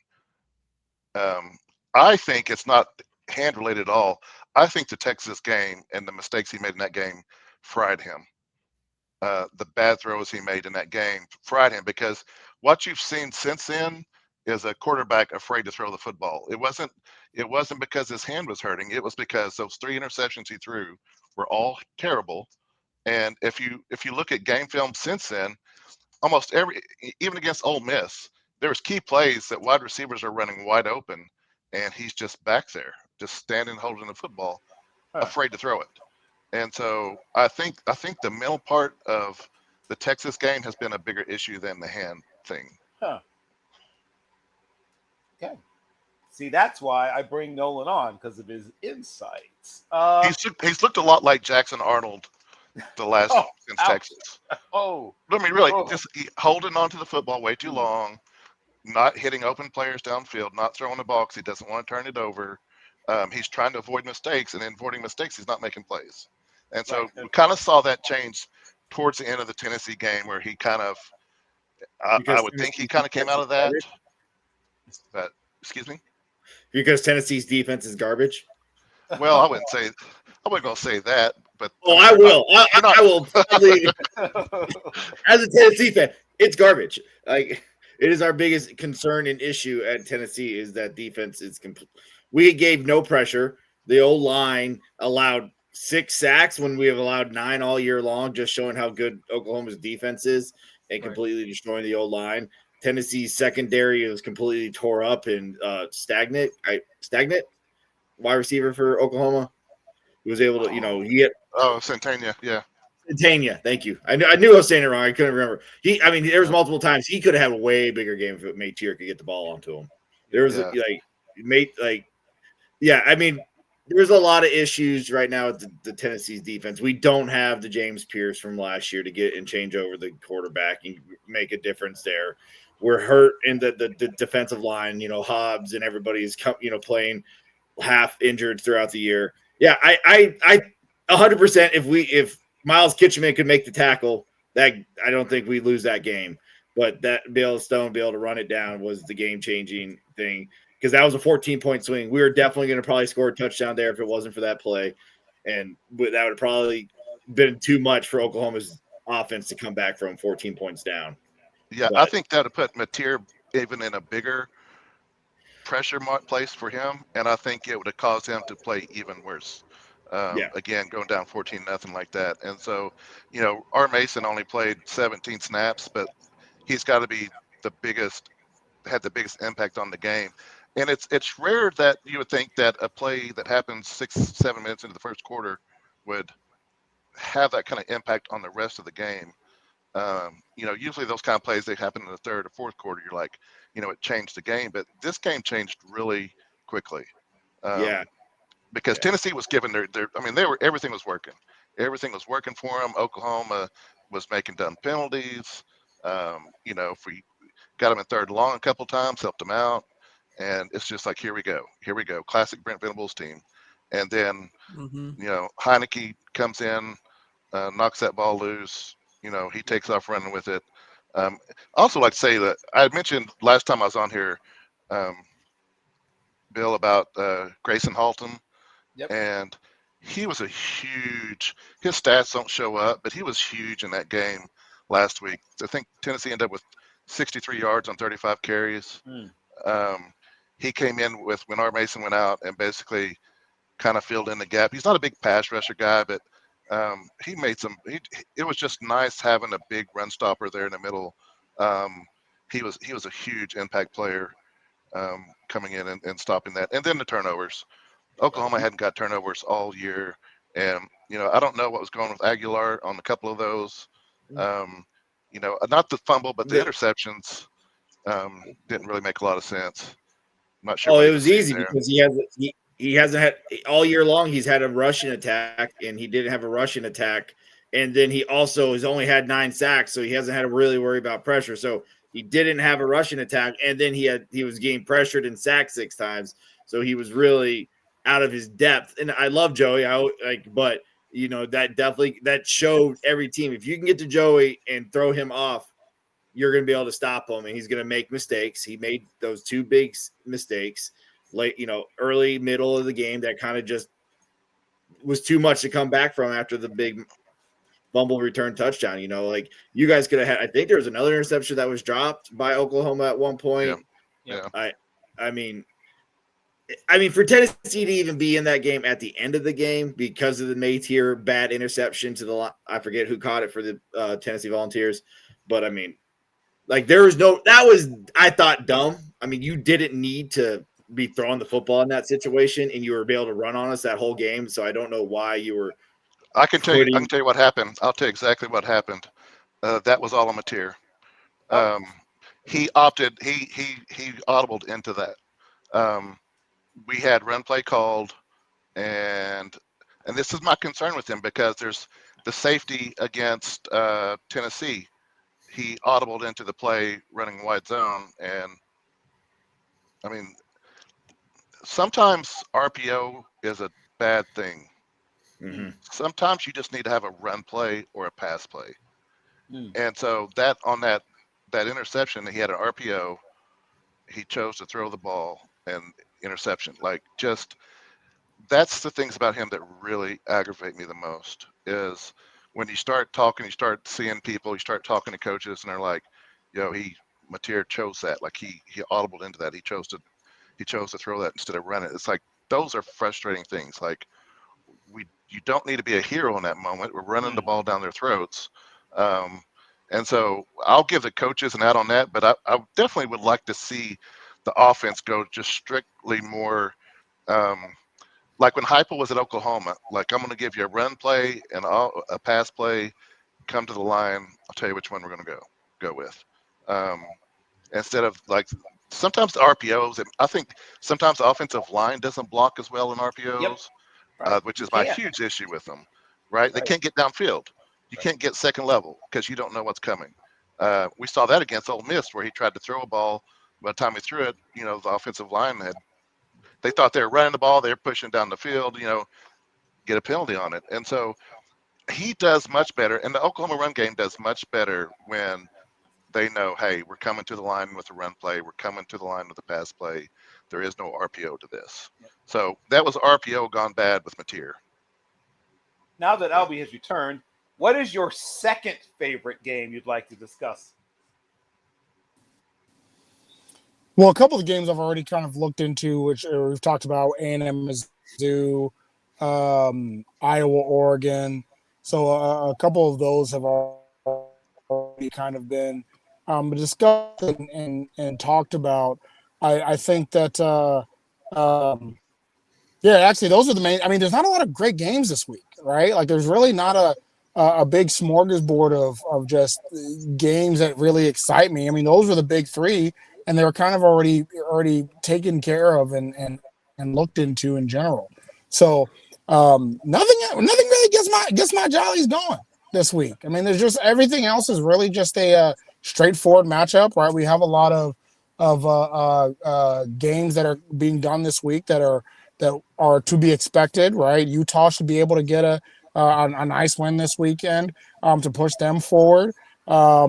I think it's not hand related at all. I think the Texas game and the mistakes he made in that game fried him. The bad throws he made in that game fried him, because what you've seen since then is a quarterback afraid to throw the football. It wasn't because his hand was hurting. It was because those 3 interceptions he threw were all terrible. And if you look at game film since then, almost even against Ole Miss, there's key plays that wide receivers are running wide open, and he's just back there, just standing holding the football, afraid to throw it. And so I think the middle part of the Texas game has been a bigger issue than the hand thing. Huh. Okay. See, that's why I bring Nolan on, because of his insights. He's looked a lot like Jackson Arnold the last since Texas. Oh. I mean, really, just holding on to the football way too long, not hitting open players downfield, not throwing the ball because he doesn't want to turn it over. He's trying to avoid mistakes, and in avoiding mistakes, he's not making plays. And so we kind of saw that change towards the end of the Tennessee game, where he kind of, I would think he kind of came out of that. But, excuse me? Because Tennessee's defense is garbage? Well, I wasn't going to say that, but. Oh, I will. I will probably, as a Tennessee fan, it's garbage. Like, it is our biggest concern and issue at Tennessee is that defense is complete. We gave no pressure. The old line allowed 6 sacks when we have allowed 9 all year long, just showing how good Oklahoma's defense is and completely destroying the old line. Tennessee's secondary is completely tore up and stagnant. Wide receiver for Oklahoma. He was able to, he had Santana, yeah. Santana, thank you. I knew I was saying it wrong. I couldn't remember. There was multiple times he could have had a way bigger game if Mateer could get the ball onto him. There was made like, yeah, I mean, there's a lot of issues right now with the Tennessee's defense. We don't have the James Pierce from last year to get and change over the quarterback and make a difference there. We're hurt in the defensive line. Hobbs and everybody's playing half injured throughout the year. Yeah, I 100%. If Miles Kitcheman could make the tackle, that I don't think we lose that game. But that Bill Stone be able to run it down was the game changing thing, because that was a 14-point swing. We were definitely going to probably score a touchdown there if it wasn't for that play, and that would have probably been too much for Oklahoma's offense to come back from 14 points down. Yeah, I think that would put Mateer even in a bigger pressure place for him, and I think it would have caused him to play even worse. Again, going down 14-0 like that. And so, R. Mason only played 17 snaps, but he's got to be had the biggest impact on the game. And it's rare that you would think that a play that happens 6-7 minutes into the first quarter would have that kind of impact on the rest of the game. Usually those kind of plays, they happen in the third or fourth quarter. You're like, it changed the game, but this game changed really quickly. Because Tennessee was given everything was working. Everything was working for them. Oklahoma was making dumb penalties. If we got them in third and long a couple times, helped them out. And it's just like, here we go. Classic Brent Venables team. And then, Heineke comes in, knocks that ball loose. He takes off running with it. I also like to say that I mentioned last time I was on here, Bill, about Grayson Halton. Yep. And he was his stats don't show up, but he was huge in that game last week. I think Tennessee ended up with 63 yards on 35 carries. He came in when R. Mason went out and basically kind of filled in the gap. He's not a big pass rusher guy, but he made it was just nice having a big run stopper there in the middle. He was a huge impact player coming in and stopping that. And then the turnovers. Oklahoma hadn't got turnovers all year. And, I don't know what was going on with Aguilar on a couple of those. Not the fumble, but the interceptions didn't really make a lot of sense. I'm not sure. It was easy because he hasn't had all year long. He's had a rushing attack, and he didn't have a rushing attack. And then he also has only had 9 sacks, so he hasn't had to really worry about pressure. So he didn't have a rushing attack, and then he was getting pressured and sacked 6 times. So he was really out of his depth. And I love Joey, but that showed every team. If you can get to Joey and throw him off, you're going to be able to stop him, and he's going to make mistakes. He made those 2 big mistakes late, early, middle of the game that kind of just was too much to come back from after the big fumble return touchdown. You guys could have had, I think there was another interception that was dropped by Oklahoma at one point. Yeah. I mean, for Tennessee to even be in that game at the end of the game because of the Mateer bad interception to the, I forget who caught it for the Tennessee Volunteers, but I mean, that was, I thought, dumb. I mean, you didn't need to be throwing the football in that situation, and you were able to run on us that whole game. So I don't know why you were. I can tell you what happened. I'll tell you exactly what happened. That was all on Mateer. He opted. He audibled into that. We had run play called, and this is my concern with him because there's the safety against Tennessee. He audibled into the play running wide zone, and I mean, sometimes RPO is a bad thing. Mm-hmm. Sometimes you just need to have a run play or a pass play. And so that interception, he had an RPO. He chose to throw the ball and interception. That's the things about him that really aggravate me the most is when you start talking, you start seeing people, you start talking to coaches, and they're like, Mateer chose that. Like he audibled into that. He chose to throw that instead of run it. It's like those are frustrating things. Like you don't need to be a hero in that moment. We're running the ball down their throats. And so I'll give the coaches an out on that, but I definitely would like to see the offense go just strictly more like when Heupel was at Oklahoma. Like, I'm going to give you a run play and a pass play. Come to the line. I'll tell you which one we're going to go with. Instead of like sometimes the RPOs, and I think sometimes the offensive line doesn't block as well in RPOs, which is my huge issue with them. Right? They can't get downfield. You can't get second level because you don't know what's coming. We saw that against Ole Miss where he tried to throw a ball. By the time he threw it, the offensive line they thought they were running the ball. They were pushing down the field, get a penalty on it. And so he does much better. And the Oklahoma run game does much better when they know, hey, we're coming to the line with a run play. We're coming to the line with a pass play. There is no RPO to this. So that was RPO gone bad with Mateer. Now that Albie has returned, what is your second favorite game you'd like to discuss? Well, a couple of games I've already kind of looked into, which we've talked about, A&M, Mizzou, Iowa, Oregon. So a couple of those have already kind of been discussed and talked about. I think that, actually, those are the main. I mean, there's not a lot of great games this week, right? Like, there's really not a big smorgasbord of just games that really excite me. I mean, those were the big three, and they were kind of already taken care of and looked into in general. So nothing really gets my jollies going this week. I mean, there's just everything else is really just a straightforward matchup, right? We have a lot of games that are being done this week that are to be expected, right? Utah should be able to get a nice win this weekend to push them forward. I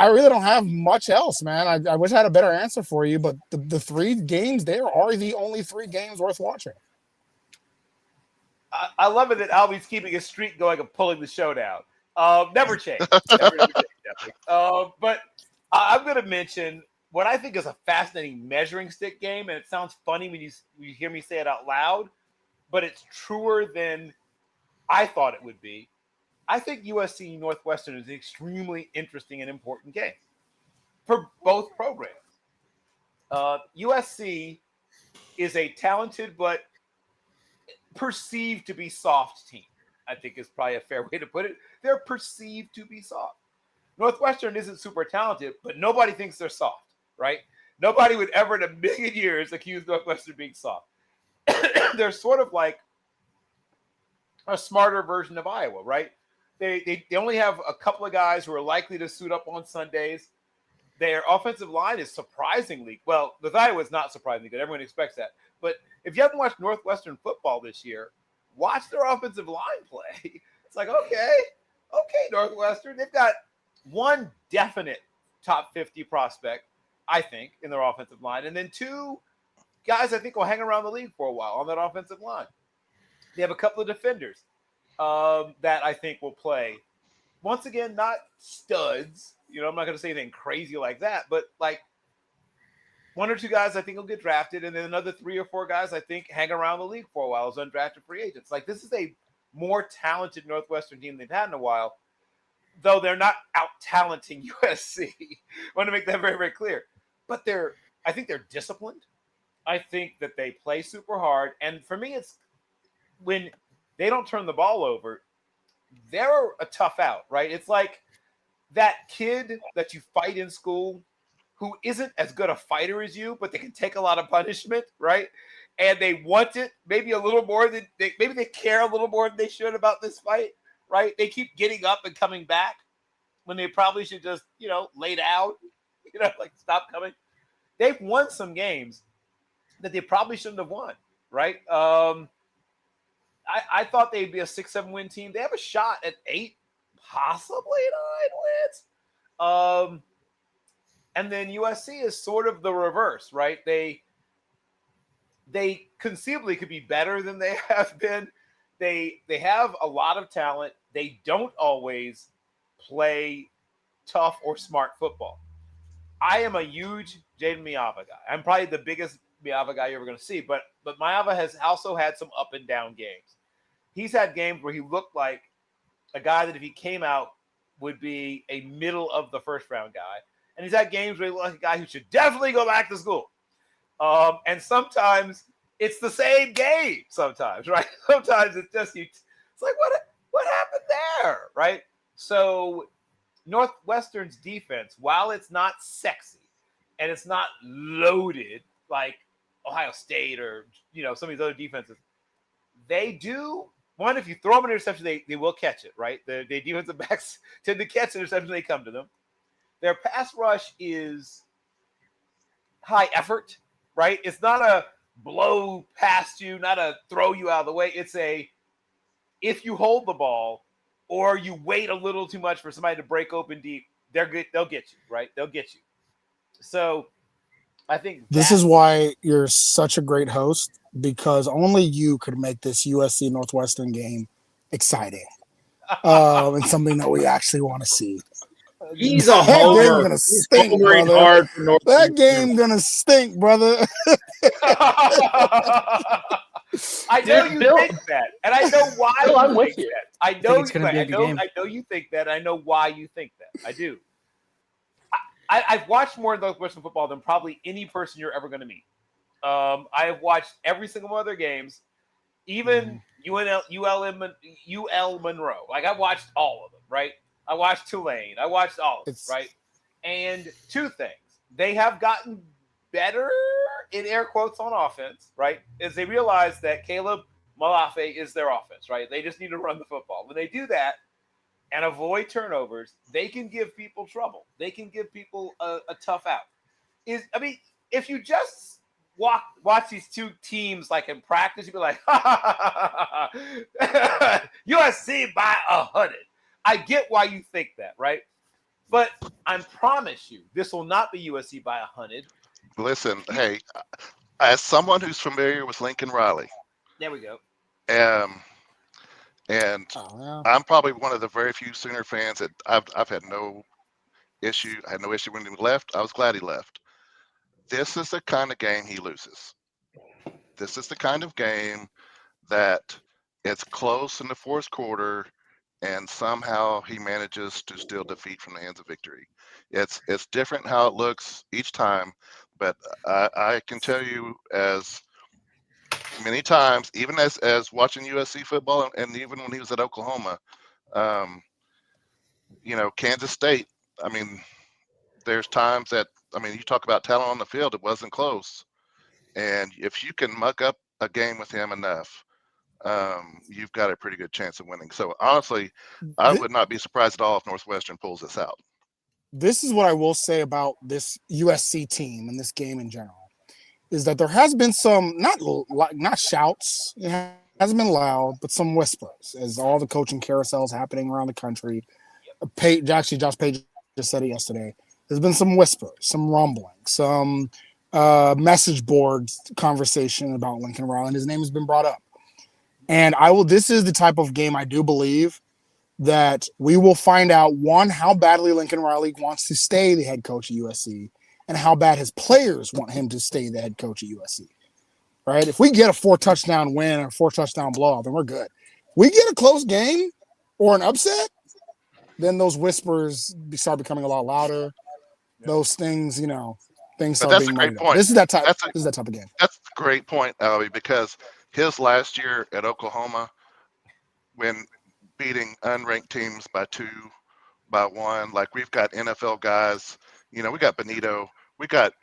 really don't have much else, man. I wish I had a better answer for you, but the three games there are the only three games worth watching. I love it that Albie's keeping a streak going of pulling the show down. Never change. Never change. But I'm going to mention what I think is a fascinating measuring stick game, and it sounds funny when you hear me say it out loud, but it's truer than I thought it would be. I think USC Northwestern is an extremely interesting and important game for both programs. USC is a talented but perceived to be soft team, I think is probably a fair way to put it. They're perceived to be soft. Northwestern isn't super talented, but nobody thinks they're soft, right? Nobody would ever in a million years accuse Northwestern of being soft. They're sort of like a smarter version of Iowa, right? They only have a couple of guys who are likely to suit up on Sundays. Their offensive line is surprisingly well. With Iowa, it's not surprisingly good. Everyone expects that. But if you haven't watched Northwestern football this year, watch their offensive line play. It's like, okay, Northwestern. They've got one definite top 50 prospect, I think, in their offensive line, and then two guys I think will hang around the league for a while on that offensive line. They have a couple of defenders that I think will play. Once again, not studs. I'm not going to say anything crazy like that, but like one or two guys I think will get drafted, and then another 3 or 4 guys I think hang around the league for a while as undrafted free agents. Like, this is a more talented Northwestern team they've had in a while, though they're not out-talenting USC. I want to make that very, very clear. But I think they're disciplined. I think that they play super hard. And for me, it's when they don't turn the ball over, they're a tough out, right? It's like that kid that you fight in school who isn't as good a fighter as you, but they can take a lot of punishment, right? And they want it maybe a little more than maybe they care a little more than they should about this fight, right? They keep getting up and coming back when they probably should just, lay down, like stop coming. They've won some games that they probably shouldn't have won, right? I thought they'd be a 6-7 win team. They have a shot at 8, possibly 9 wins. And then USC is sort of the reverse, right? They conceivably could be better than they have been. They have a lot of talent. They don't always play tough or smart football. I am a huge Jaden Miava guy. I'm probably the biggest Miava guy you're ever going to see, but Miava has also had some up and down games. He's had games where he looked like a guy that if he came out would be a middle of the first round guy. And he's had games where he looked like a guy who should definitely go back to school. And sometimes it's the same game sometimes, right? Sometimes it's just, it's like, what happened there, right? So Northwestern's defense, while it's not sexy and it's not loaded like Ohio State or some of these other defenses, they do. One, if you throw them an interception, they will catch it, right? The defensive backs tend to catch interceptions when they come to them. Their pass rush is high effort, right? It's not a blow past you, not a throw you out of the way. It's if you hold the ball or you wait a little too much for somebody to break open deep, they'll get you, right? They'll get you. So I think this is why you're such a great host, because only you could make this USC Northwestern game exciting and something that we actually want to see. He's a homer. That game gonna stink, Homering brother. hard for That game gonna stink, brother. I know you Bill, think that, and I know why Bill, I'm you with think you. that. I know it's gonna be a good game. I know you think that. I know why you think that. I do. I've watched more Northwestern football than probably any person you're ever going to meet. I have watched every single one of their games, even UL Monroe. Like, I watched all of them, right? I watched Tulane. I watched all of them, right? And two things. They have gotten better, in air quotes, on offense, right? As they realize that Caleb Malafe is their offense, right? They just need to run the football. When they do that and avoid turnovers, they can give people trouble. They can give people a tough out. If you just watch these two teams like in practice, you'd be like, USC by 100. I get why you think that, right? But I promise you, this will not be USC by 100. Listen, hey, as someone who's familiar with Lincoln Riley, there we go. And I'm probably one of the very few Sooner fans that I've had no issue. I had no issue when he left. I was glad he left. This is the kind of game he loses. This is the kind of game that it's close in the fourth quarter, and somehow he manages to steal defeat from the hands of victory. It's different how it looks each time, but I can tell you, as many times, even as watching USC football, and even when he was at Oklahoma, Kansas State, there's times that, you talk about talent on the field, it wasn't close. And if you can muck up a game with him enough, you've got a pretty good chance of winning. So honestly, I would not be surprised at all if Northwestern pulls this out. This is what I will say about this USC team and this game in general, is that there has been some, not shouts, it hasn't been loud, but some whispers as all the coaching carousels happening around the country. Actually, Josh Page just said it yesterday. There's been some whispers, some rumbling, some message board conversation about Lincoln Riley, and his name has been brought up. And this is the type of game I do believe that we will find out, one, how badly Lincoln Riley wants to stay the head coach at USC, and how bad his players want him to stay the head coach at USC, right? If we get a 4-touchdown win or a 4-touchdown blowout, then we're good. We get a close game or an upset, then those whispers start becoming a lot louder. Those things, things start being made up. This is that type of game. That's a great point, Albie, because his last year at Oklahoma, when beating unranked teams by 2, by 1, like, we've got NFL guys, we got Benito, we got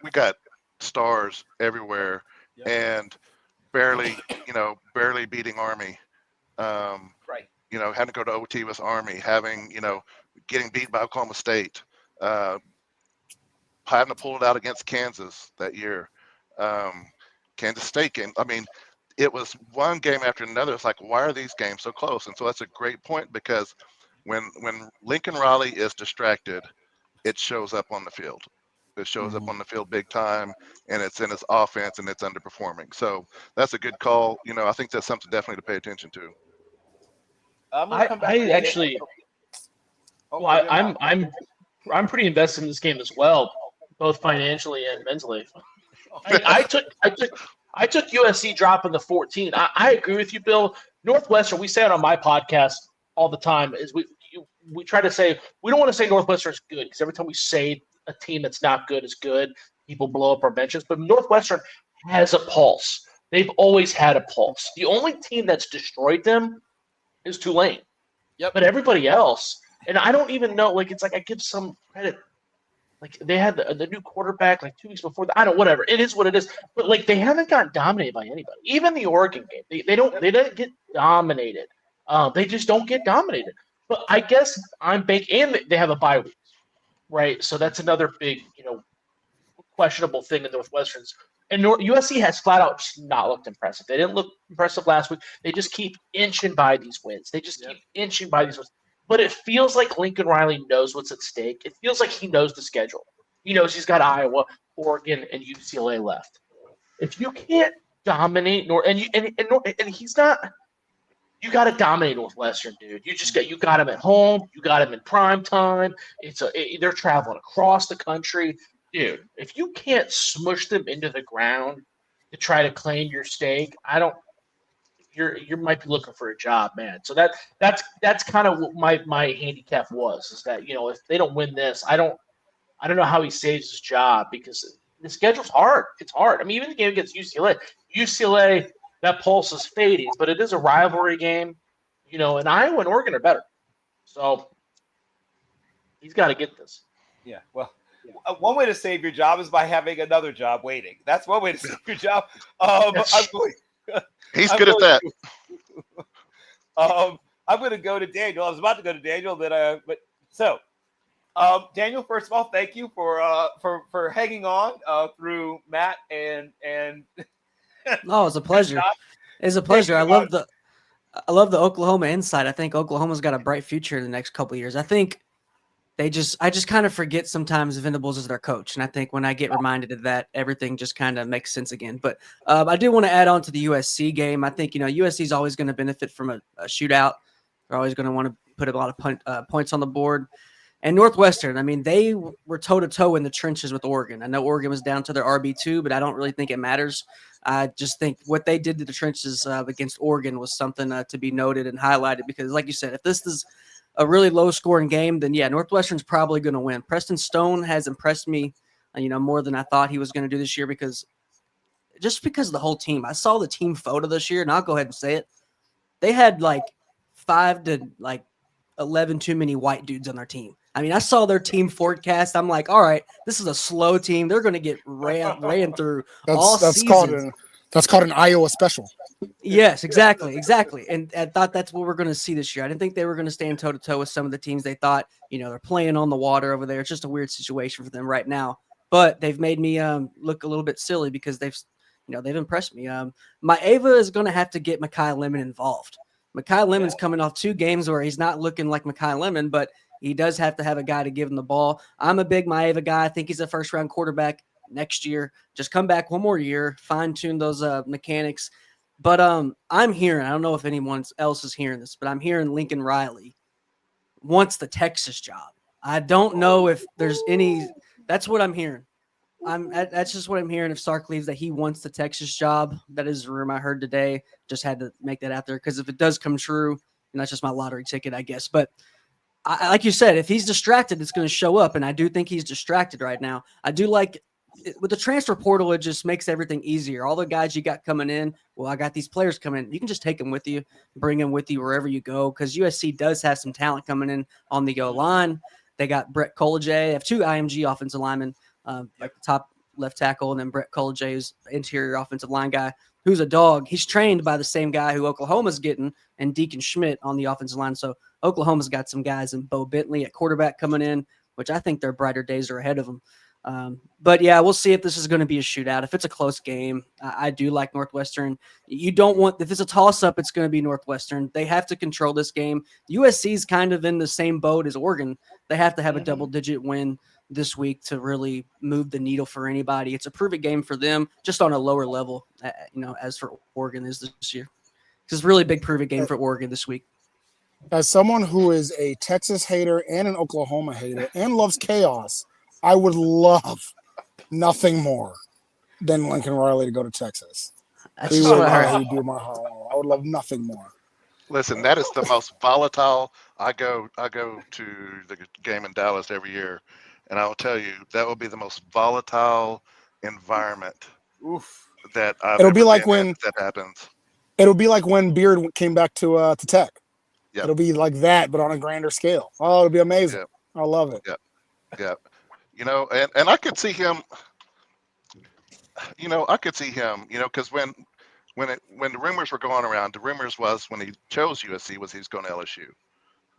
stars everywhere, and barely beating Army. Right. Having to go to OT with Army, getting beat by Oklahoma State, having to pull it out against Kansas that year, Kansas State game. It was one game after another. It's like, why are these games so close? And so that's a great point, because when Lincoln Riley is distracted, it shows up on the field. It shows up on the field big time, and it's in his offense, and it's underperforming. So that's a good call. I think that's something definitely to pay attention to. I'm pretty invested in this game as well, both financially and mentally. I took USC dropping the 14. I agree with you, Bill. Northwestern, we say it on my podcast all the time, is we try to say, we don't want to say Northwestern is good, because every time we say a team that's not good is good, people blow up our benches. But Northwestern has a pulse. They've always had a pulse. The only team that's destroyed them is Tulane. Yep. But everybody else, And I don't even know. Like, it's like I give some credit. Like, they had the new quarterback like 2 weeks before. I don't. Whatever. It is what it is. But like, they haven't gotten dominated by anybody. Even the Oregon game, they didn't get dominated. They just don't get dominated. But I guess I'm banking, and they have a bye week, right? So that's another big, questionable thing in Northwestern's. And USC has flat out just not looked impressive. They didn't look impressive last week. They just keep inching by these wins. They just keep inching by these wins. But it feels like Lincoln Riley knows what's at stake. It feels like he knows the schedule. He knows he's got Iowa, Oregon, and UCLA left. If you can't dominate and he's not. You got to dominate Northwestern, dude. You got him at home. You got him in prime time. They're traveling across the country, dude. If you can't smush them into the ground to try to claim your stake, you might be looking for a job, man. So that's kind of what my handicap was, is that if they don't win this, I don't know how he saves his job, because the schedule's hard. It's hard. I mean, even the game against UCLA. That pulse is fading, but it is a rivalry game, and Iowa and Oregon are better. So he's got to get this. Yeah, well, one way to save your job is by having another job waiting. That's one way to save your job. He's good at that. I'm going to go to Daniel. I was about to go to Daniel, Daniel, first of all, thank you for hanging on through Matt and No, it's a pleasure. It's a pleasure. I love the Oklahoma insight. I think Oklahoma's got a bright future in the next couple of years. I think I just kind of forget sometimes Venables is their coach. And I think when I get reminded of that, everything just kind of makes sense again. But I do want to add on to the USC game. I think, USC is always going to benefit from a shootout. They're always going to want to put a lot of points on the board. And Northwestern, I mean, they were toe-to-toe in the trenches with Oregon. I know Oregon was down to their RB2, but I don't really think it matters. I just think what they did to the trenches against Oregon was something to be noted and highlighted, because, like you said, if this is a really low-scoring game, then, yeah, Northwestern's probably going to win. Preston Stone has impressed me, more than I thought he was going to do this year, because of the whole team. I saw the team photo this year, and I'll go ahead and say it. They had, 5 to, 11 too many white dudes on their team. I mean, I saw their team forecast. I'm like, all right, this is a slow team. They're going to get ran through all season. That's called an Iowa special. Yes, exactly. And I thought that's what we're going to see this year. I didn't think they were going to stand toe-to-toe with some of the teams they thought, they're playing on the water over there. It's just a weird situation for them right now. But they've made me look a little bit silly, because they've impressed me. My Ava is going to have to get Makai Lemon involved. Makai Lemon's coming off 2 games where he's not looking like Makai Lemon, but he does have to have a guy to give him the ball. I'm a big Maeva guy. I think he's a first-round quarterback next year. Just come back one more year, fine-tune those mechanics. But I'm hearing, I don't know if anyone else is hearing this, but I'm hearing Lincoln Riley wants the Texas job. I don't know if there's any – that's what I'm hearing. That's just what I'm hearing. If Sark leaves, that he wants the Texas job. That is a rumor I heard today. Just had to make that out there, because if it does come true, that's just my lottery ticket, I guess. But like you said, if he's distracted, it's going to show up, and I do think he's distracted right now. I do like with the transfer portal, it just makes everything easier. All the guys you got coming in, I got these players coming in. You can just take them with you, bring them with you wherever you go, because USC does have some talent coming in on the O-line. They got Brett Collegier. They have 2 IMG offensive linemen, like the top left tackle, and then Brett Collegier is interior offensive line guy, who's a dog. He's trained by the same guy who Oklahoma's getting, and Deacon Schmidt on the offensive line. So Oklahoma's got some guys, and Bo Bentley at quarterback coming in, which I think their brighter days are ahead of them. But yeah, we'll see if this is going to be a shootout. If it's a close game, I do like Northwestern. You don't want, if it's a toss-up, it's going to be Northwestern. They have to control this game. USC's kind of in the same boat as Oregon. They have to have a double-digit win this week to really move the needle for anybody. It's a prove-it game for them, just on a lower level, as for Oregon is this year. It's a really big prove-it game for Oregon this week. As someone who is a Texas hater and an Oklahoma hater and loves chaos, I would love nothing more than Lincoln Riley to go to Texas. He would do my heart. I would love nothing more. Listen, that is the most volatile. I go to the game in Dallas every year, and I will tell you that will be the most volatile environment that I've It'll be ever like been in when that happens. It'll be like when Beard came back to Tech. Yep. It'll be like that, but on a grander scale. Oh, it'll be amazing. Yep. I love it. Yeah. You know, and I could see him. You know, I could see him. You know, because when the rumors were going around, the rumors was when he chose USC was he's going to LSU.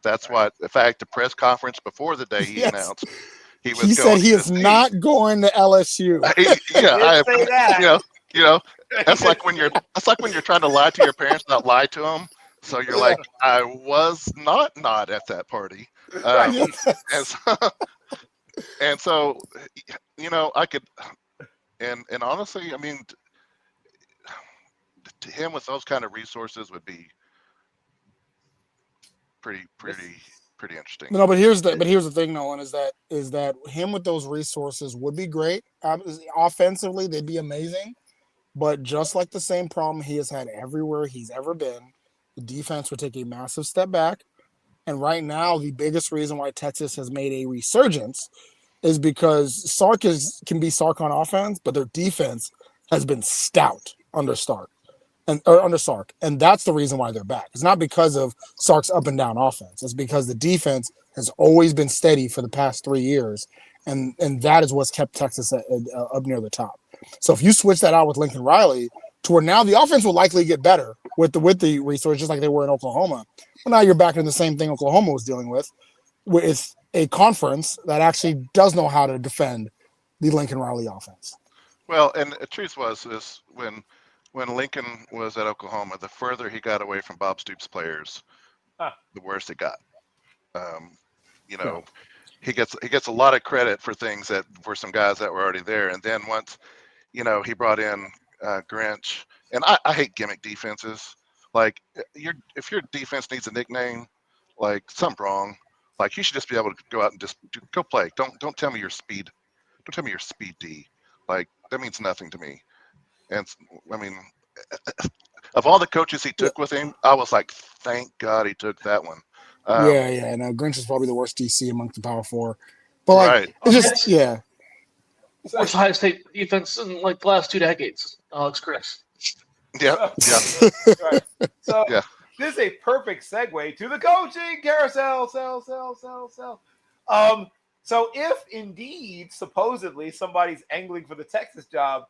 That's what. In fact, the press conference before the day he Yes. announced he was He going said he to is USC. not going to LSU. Yeah, Didn't say that. you know, that's like when you're trying to lie to your parents, not lie to them. So you're like, I was not at that party, and so, and so, you know, I could, and honestly, I mean, to him with those kind of resources would be pretty interesting. No, but here's the thing, Nolan, is that him with those resources would be great. Offensively, they'd be amazing. But just like the same problem he has had everywhere he's ever been, the defense would take a massive step back. And right now, the biggest reason why Texas has made a resurgence is because Sark can be Sark on offense, but their defense has been stout under Sark. And that's the reason why they're back. It's not because of Sark's up and down offense. It's because the defense has always been steady for the past 3 years, and that is what's kept Texas up near the top. So if you switch that out with Lincoln Riley, to where now the offense will likely get better with the resources, just like they were in Oklahoma. But now you're back in the same thing Oklahoma was dealing with a conference that actually does know how to defend the Lincoln Riley offense. Well, and the truth is when Lincoln was at Oklahoma, the further he got away from Bob Stoops players, the worse it got. You know, he gets a lot of credit for things that for some guys that were already there, and then once, you know, he brought in Grinch, and I hate gimmick defenses. Like if your defense needs a nickname, like something's wrong. Like you should just be able to go out and just go play. Don't tell me your speed. Don't tell me your speed D. Like that means nothing to me. And I mean, of all the coaches he took with him, I was like, thank God he took that one. No, Grinch is probably the worst DC amongst the Power Four. But like, right. it's just Worst Ohio State defense in like the last 2 decades. Alex Chris. Yeah. Right. So Yeah. this is a perfect segue to the coaching carousel. Sell. So if indeed, supposedly, somebody's angling for the Texas job,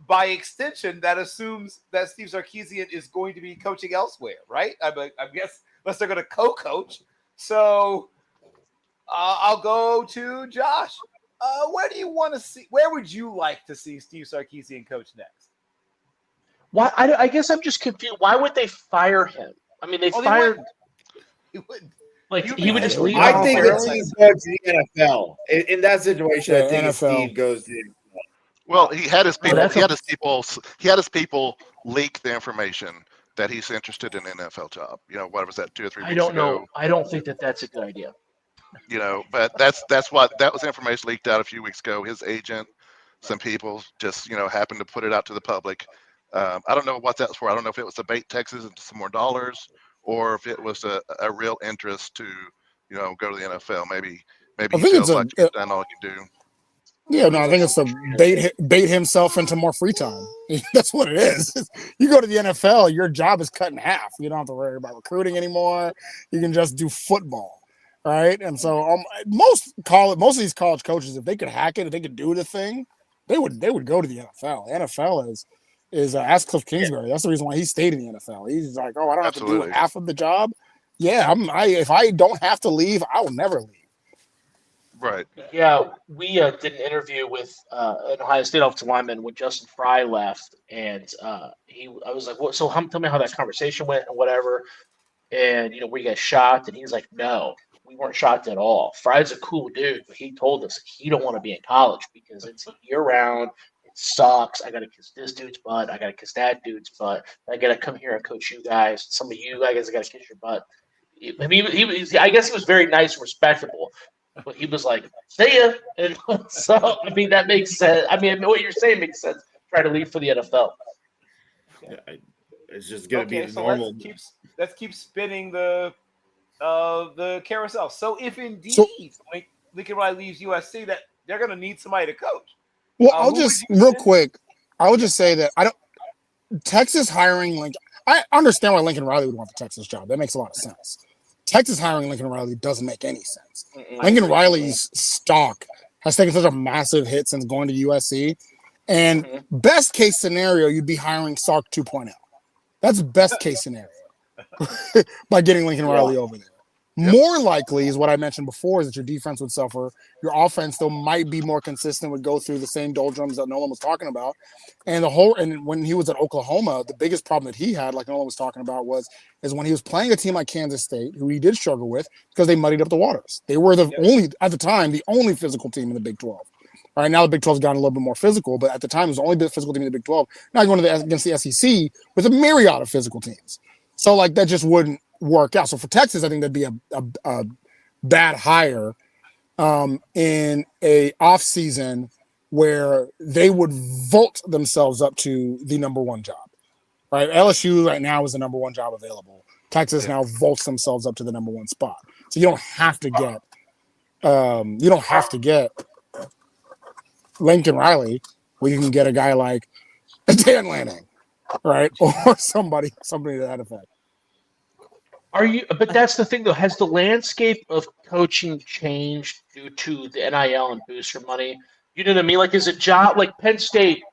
by extension, that assumes that Steve Sarkisian is going to be coaching elsewhere, right? I guess unless they're going to co-coach. So I'll go to Josh. Where do you want to see? Where would you like to see Steve Sarkisian coach next? Why? I guess I'm just confused. Why would they fire him? I mean, they fired. He would. Like he would just leave. I think that voluntarily? Steve goes to the NFL. In that situation, I think NFL. Steve goes to. Well, he had his people. that's He had his people leak the information that he's interested in an NFL job. You know, what was that 2 or 3 weeks I don't ago? know. I don't think that that's a good idea. You know, but that was information leaked out a few weeks ago. His agent, some people just happened to put it out to the public. I don't know what that's for. I don't know if it was to bait Texas into some more dollars, or if it was a real interest to go to the NFL. Maybe I he think feels it's like he's done all he can do. Yeah, no, I think it's to bait himself into more free time. That's what it is. You go to the NFL, your job is cut in half. You don't have to worry about recruiting anymore. You can just do football, right? And so most of these college coaches, if they could hack it, if they could do the thing, they would go to the NFL. The NFL is ask Cliff Kingsbury. That's the reason why he stayed in the NFL. He's like, I don't have to do Absolutely. half of the job. Yeah, if I don't have to leave, I will never leave. Right. Yeah, we did an interview with an Ohio State offensive lineman when Justin Fry left, and I was like, "What? So tell me how that conversation went and whatever." And were you guys shocked? And he's like, "No, we weren't shocked at all. Fry's a cool dude, but he told us he don't want to be in college because it's year round. It sucks. I got to kiss this dude's butt. I got to kiss that dude's butt. I got to come here and coach you guys. Some of you guys, I got to kiss your butt." I mean, I guess he was very nice and respectable. But he was like, "See ya," and so I mean that makes sense. I mean what you're saying makes sense. Try to leave for the NFL. Yeah, it's just going to be so normal. Let's keep spinning the carousel. So if indeed Lincoln Riley leaves USC, that they're going to need somebody to coach. Well, I'll just real quick. I would just say that Texas hiring I understand why Lincoln Riley would want the Texas job. That makes a lot of sense. Texas hiring Lincoln Riley doesn't make any sense. Lincoln Riley's stock has taken such a massive hit since going to USC. And best case scenario, you'd be hiring Sark 2.0. That's best case scenario by getting Lincoln Riley over there. More likely is what I mentioned before, is that your defense would suffer. Your offense, though, might be more consistent, would go through the same doldrums that Nolan was talking about. And when he was at Oklahoma, the biggest problem that he had, like Nolan was talking about, is when he was playing a team like Kansas State, who he did struggle with because they muddied up the waters. They were at the time, the only physical team in the Big 12. All right, now the Big 12's gotten a little bit more physical, but at the time it was the only physical team in the Big 12. Now going against the SEC with a myriad of physical teams. So like that just wouldn't work out. So for Texas, I think that'd be a bad hire in a off season where they would vault themselves up to the number one job. Right? LSU right now is the number one job available. Texas now vaults themselves up to the number one spot. So you don't have to get Lincoln Riley, where you can get a guy like Dan Lanning, right? Or somebody to that effect. But that's the thing, though. Has the landscape of coaching changed due to the NIL and booster money? You know what I mean? Like, is a job like Penn State?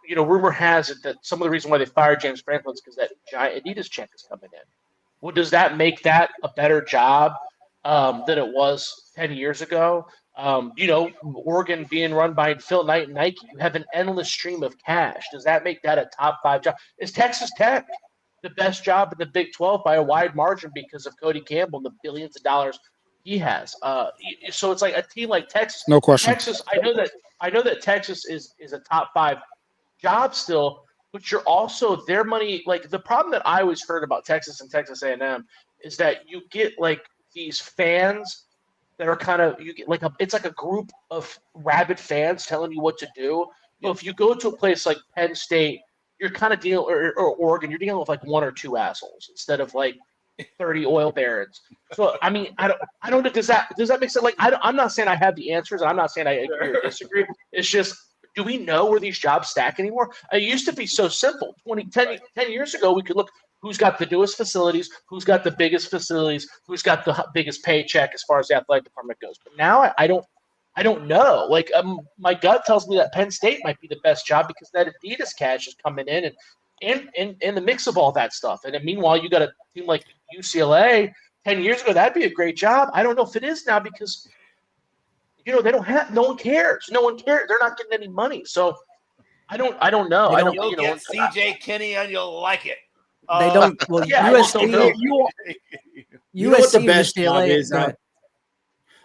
You know, rumor has it that some of the reason why they fired James Franklin is because that giant Adidas check is coming in. Well, does that make that a better job than it was 10 years ago? You know, Oregon being run by Phil Knight and Nike, you have an endless stream of cash. Does that make that a top 5 job? Is Texas Tech the best job in the Big 12 by a wide margin because of Cody Campbell and the billions of dollars he has? So it's like a team like Texas. No question. Texas, I know that Texas is a top 5 job still, but you're also their money. Like the problem that I always heard about Texas and Texas A&M is that you get like these fans that are kind of, you get like it's like a group of rabid fans telling you what to do. But if you go to a place like Penn State, you're kind of dealing, or Oregon, you're dealing with like 1 or 2 assholes instead of like 30 oil barons. So I mean, I don't know. Does that make sense? Like I'm not saying I have the answers, and I'm not saying I agree or disagree. It's just, do we know where these jobs stack anymore? It used to be so simple. 10 years ago, we could look who's got the newest facilities, who's got the biggest facilities, who's got the biggest paycheck as far as the athletic department goes. But now I don't know. Like my gut tells me that Penn State might be the best job because that Adidas cash is coming in and in the mix of all that stuff. And then meanwhile, you got a team like UCLA 10 years ago. That'd be a great job. I don't know if it is now because, you know, no one cares. No one cares. They're not getting any money. So I don't know. You'll get CJ Kinney and you'll like it. They don't. Well, USC. You know what the best UCLA, job is? go ahead.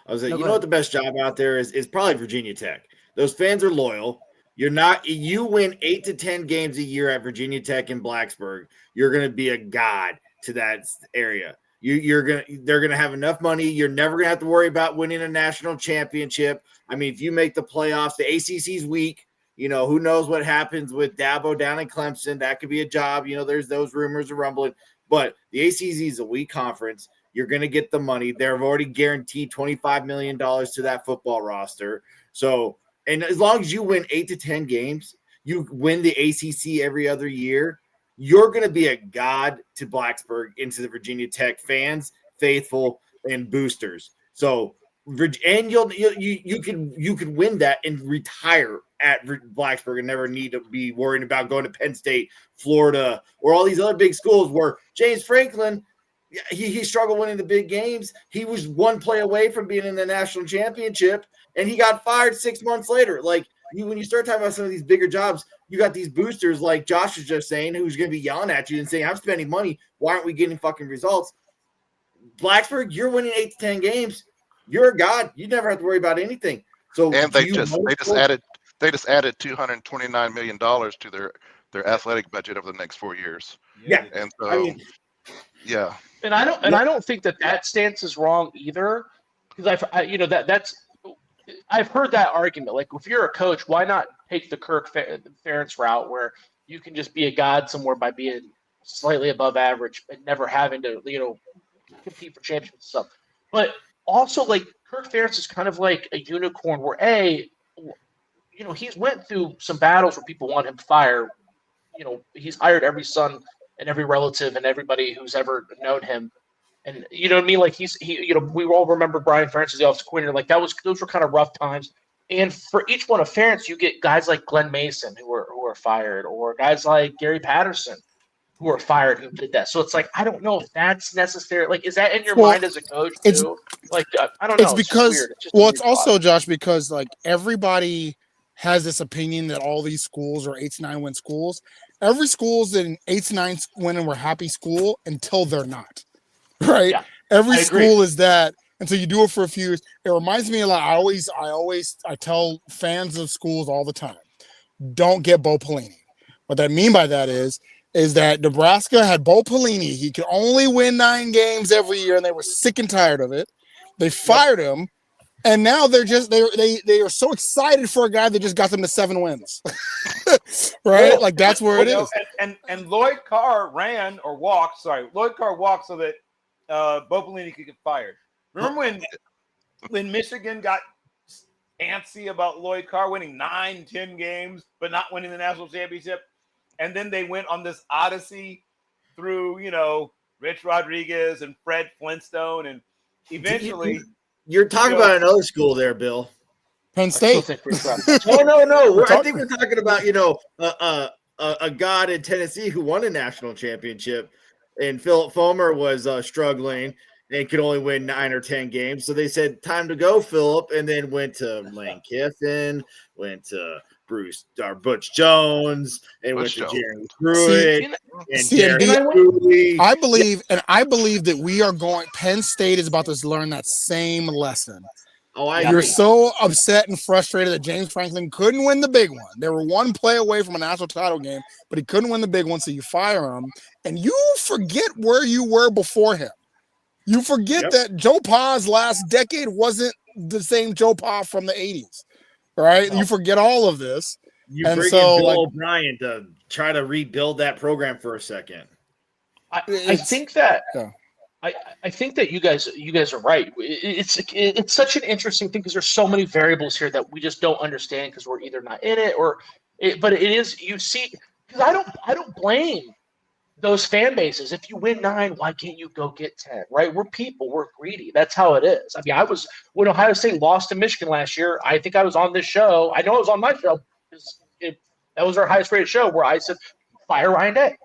I was like, you know what the best job out there is probably Virginia Tech. Those fans are loyal. You win 8 to 10 games a year at Virginia Tech in Blacksburg, you're going to be a god to that area. They're going to have enough money. You're never going to have to worry about winning a national championship. I mean, if you make the playoffs, the ACC's weak. You know, who knows what happens with Dabo down in Clemson? That could be a job. You know, there's those rumors are rumbling. But the ACC is a weak conference. You're going to get the money. They've already guaranteed $25 million to that football roster. So, and as long as you win 8 to 10 games, you win the ACC every other year, you're going to be a god to Blacksburg, into the Virginia Tech fans, faithful, and boosters. So, and you could win that and retire at Blacksburg and never need to be worrying about going to Penn State, Florida, or all these other big schools where James Franklin, he struggled winning the big games. He was one play away from being in the national championship, and he got fired 6 months later. Like, when you start talking about some of these bigger jobs, you got these boosters like Josh was just saying, who's going to be yelling at you and saying, I'm spending money. Why aren't we getting fucking results? Blacksburg, you're winning 8 to 10 games. You're a god. You never have to worry about anything. So, and they just added $229 million to their athletic budget over the next 4 years. Yeah. And so, yeah. And I don't think that stance is wrong either, because I've heard that argument. Like, if you're a coach, why not take the Kirk Ferentz route where you can just be a god somewhere by being slightly above average and never having to, compete for championships and stuff. But also, like, Kirk Ferentz is kind of like a unicorn where he's went through some battles where people want him fired. He's hired every son and every relative and everybody who's ever known him. And you know what I mean? Like we all remember Brian Ferentz as the offensive coordinator. Like those were kind of rough times. And for each one of Ferentz, you get guys like Glenn Mason who were fired, or guys like Gary Patterson who were fired who did that. So it's like I don't know if that's necessary. Like, is that in your Well, mind as a coach it's- too? Like, I don't know. It's It's just because weird. It's just a well, it's weird also thought. Josh because like everybody has this opinion that all these schools are 8 to 9 win schools. Every school's an 8 to 9 win and we're happy school until they're not. Right? Yeah, Every I agree. school is that until you do it for a few years. It reminds me a lot. I tell fans of schools all the time, don't get Bo Pelini. What I mean by that is that Nebraska had Bo Pelini. He could only win 9 games every year, and they were sick and tired of it. They fired him, and now they are so excited for a guy that just got them to 7 wins. Right? Well, Like that's where it You know, is. and Lloyd Carr walked so that Bo Pelini could get fired. Remember when Michigan got antsy about Lloyd Carr winning 9-10 games but not winning the national championship, and then they went on this odyssey through Rich Rodriguez and Fred Flintstone, and eventually You're talking about another school there, Bill. Penn I still State. think we're rough. No. I think we're talking about a god in Tennessee who won a national championship, and Philip Fulmer was struggling and could only win 9 or 10 games. So they said, "Time to go, Philip," and then went to Lane Kiffin, went to Butch Jones, and went to Jerry Pruitt and Jerry Cooley. I believe that we are going. Penn State is about to learn that same lesson. Oh, You're so upset and frustrated that James Franklin couldn't win the big one. They were one play away from a national title game, but he couldn't win the big one, so you fire him, and you forget where you were before him. You forget that Joe Pa's last decade wasn't the same Joe Pa from the 80s, right? You forget all of this. You and bring so, in Bill like, O'Brien to try to rebuild that program for a second. I think that Yeah. I think that you guys are right. It's such an interesting thing because there's so many variables here that we just don't understand because we're either not in it but it is, you see, because I don't blame those fan bases. If you win 9, why can't you go get 10? Right? We're people. We're greedy. That's how it is. I mean, when Ohio State lost to Michigan last year, I think I was on this show. I know I was on my show because that was our highest rated show where I said, "Fire Ryan Day,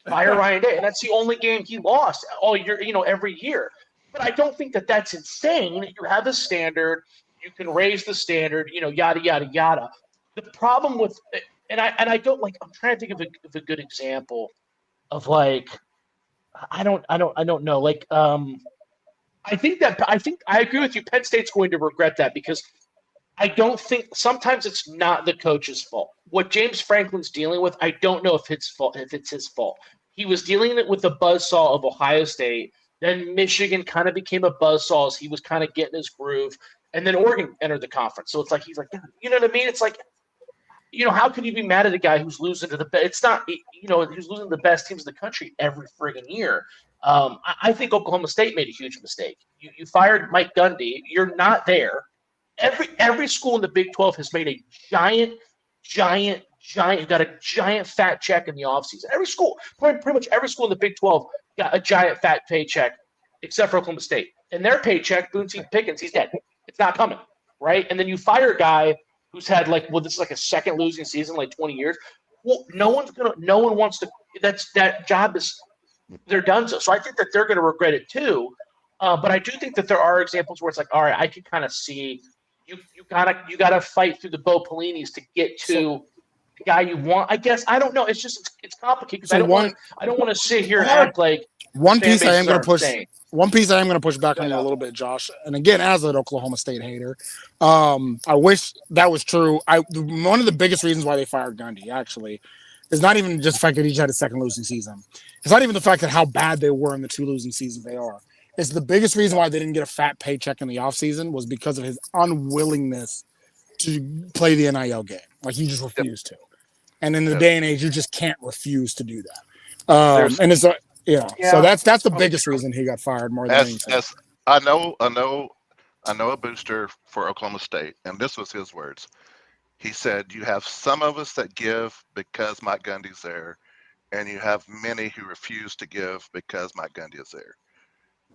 fire Ryan Day," and that's the only game he lost all year. Every year. But I don't think that that's insane. You have a standard. You can raise the standard. Yada yada yada. The problem with I don't like. I'm trying to think of a good example of like, I don't know. Like, I think I agree with you. Penn State's going to regret that because I don't think sometimes it's not the coach's fault. What James Franklin's dealing with, I don't know if it's his fault. He was dealing with the buzzsaw of Ohio State. Then Michigan kind of became a buzzsaw as he was kind of getting his groove. And then Oregon entered the conference. So it's like, he's like, you know what I mean? It's like, how can you be mad at a guy who's losing to the best? It's not, who's losing to the best teams in the country every friggin' year. I think Oklahoma State made a huge mistake. You fired Mike Gundy. You're not there. Every school in the Big 12 has made a giant, got a giant fat check in the offseason. Every school, pretty much every school in the Big 12 got a giant fat paycheck, except for Oklahoma State. And their paycheck, Boone Pickens, he's dead. It's not coming, right? And then you fire a guy who's had this is like a second losing season, like 20 years. Well, no one wants to. That job is, they're done. So I think that they're going to regret it too. But I do think that there are examples where it's like, all right, I can kind of see you gotta fight through the Bo Pelinis to get to the guy you want. I guess I don't know. It's just it's complicated because I don't want to sit here and act like one piece I am going to push. Insane. One piece I am going to push back on you a little bit, Josh. And again, as an Oklahoma State hater, I wish that was true. One of the biggest reasons why they fired Gundy actually is not even just the fact that he had a second losing season. It's not even the fact that how bad they were in the 2 losing seasons they are. It's the biggest reason why they didn't get a fat paycheck in the offseason was because of his unwillingness to play the NIL game. Like he just refused to. And in the day and age, you just can't refuse to do that. And it's so that's the biggest reason he got fired more than anything. As I know a booster for Oklahoma State, and this was his words. He said, "You have some of us that give because Mike Gundy's there, and you have many who refuse to give because Mike Gundy is there.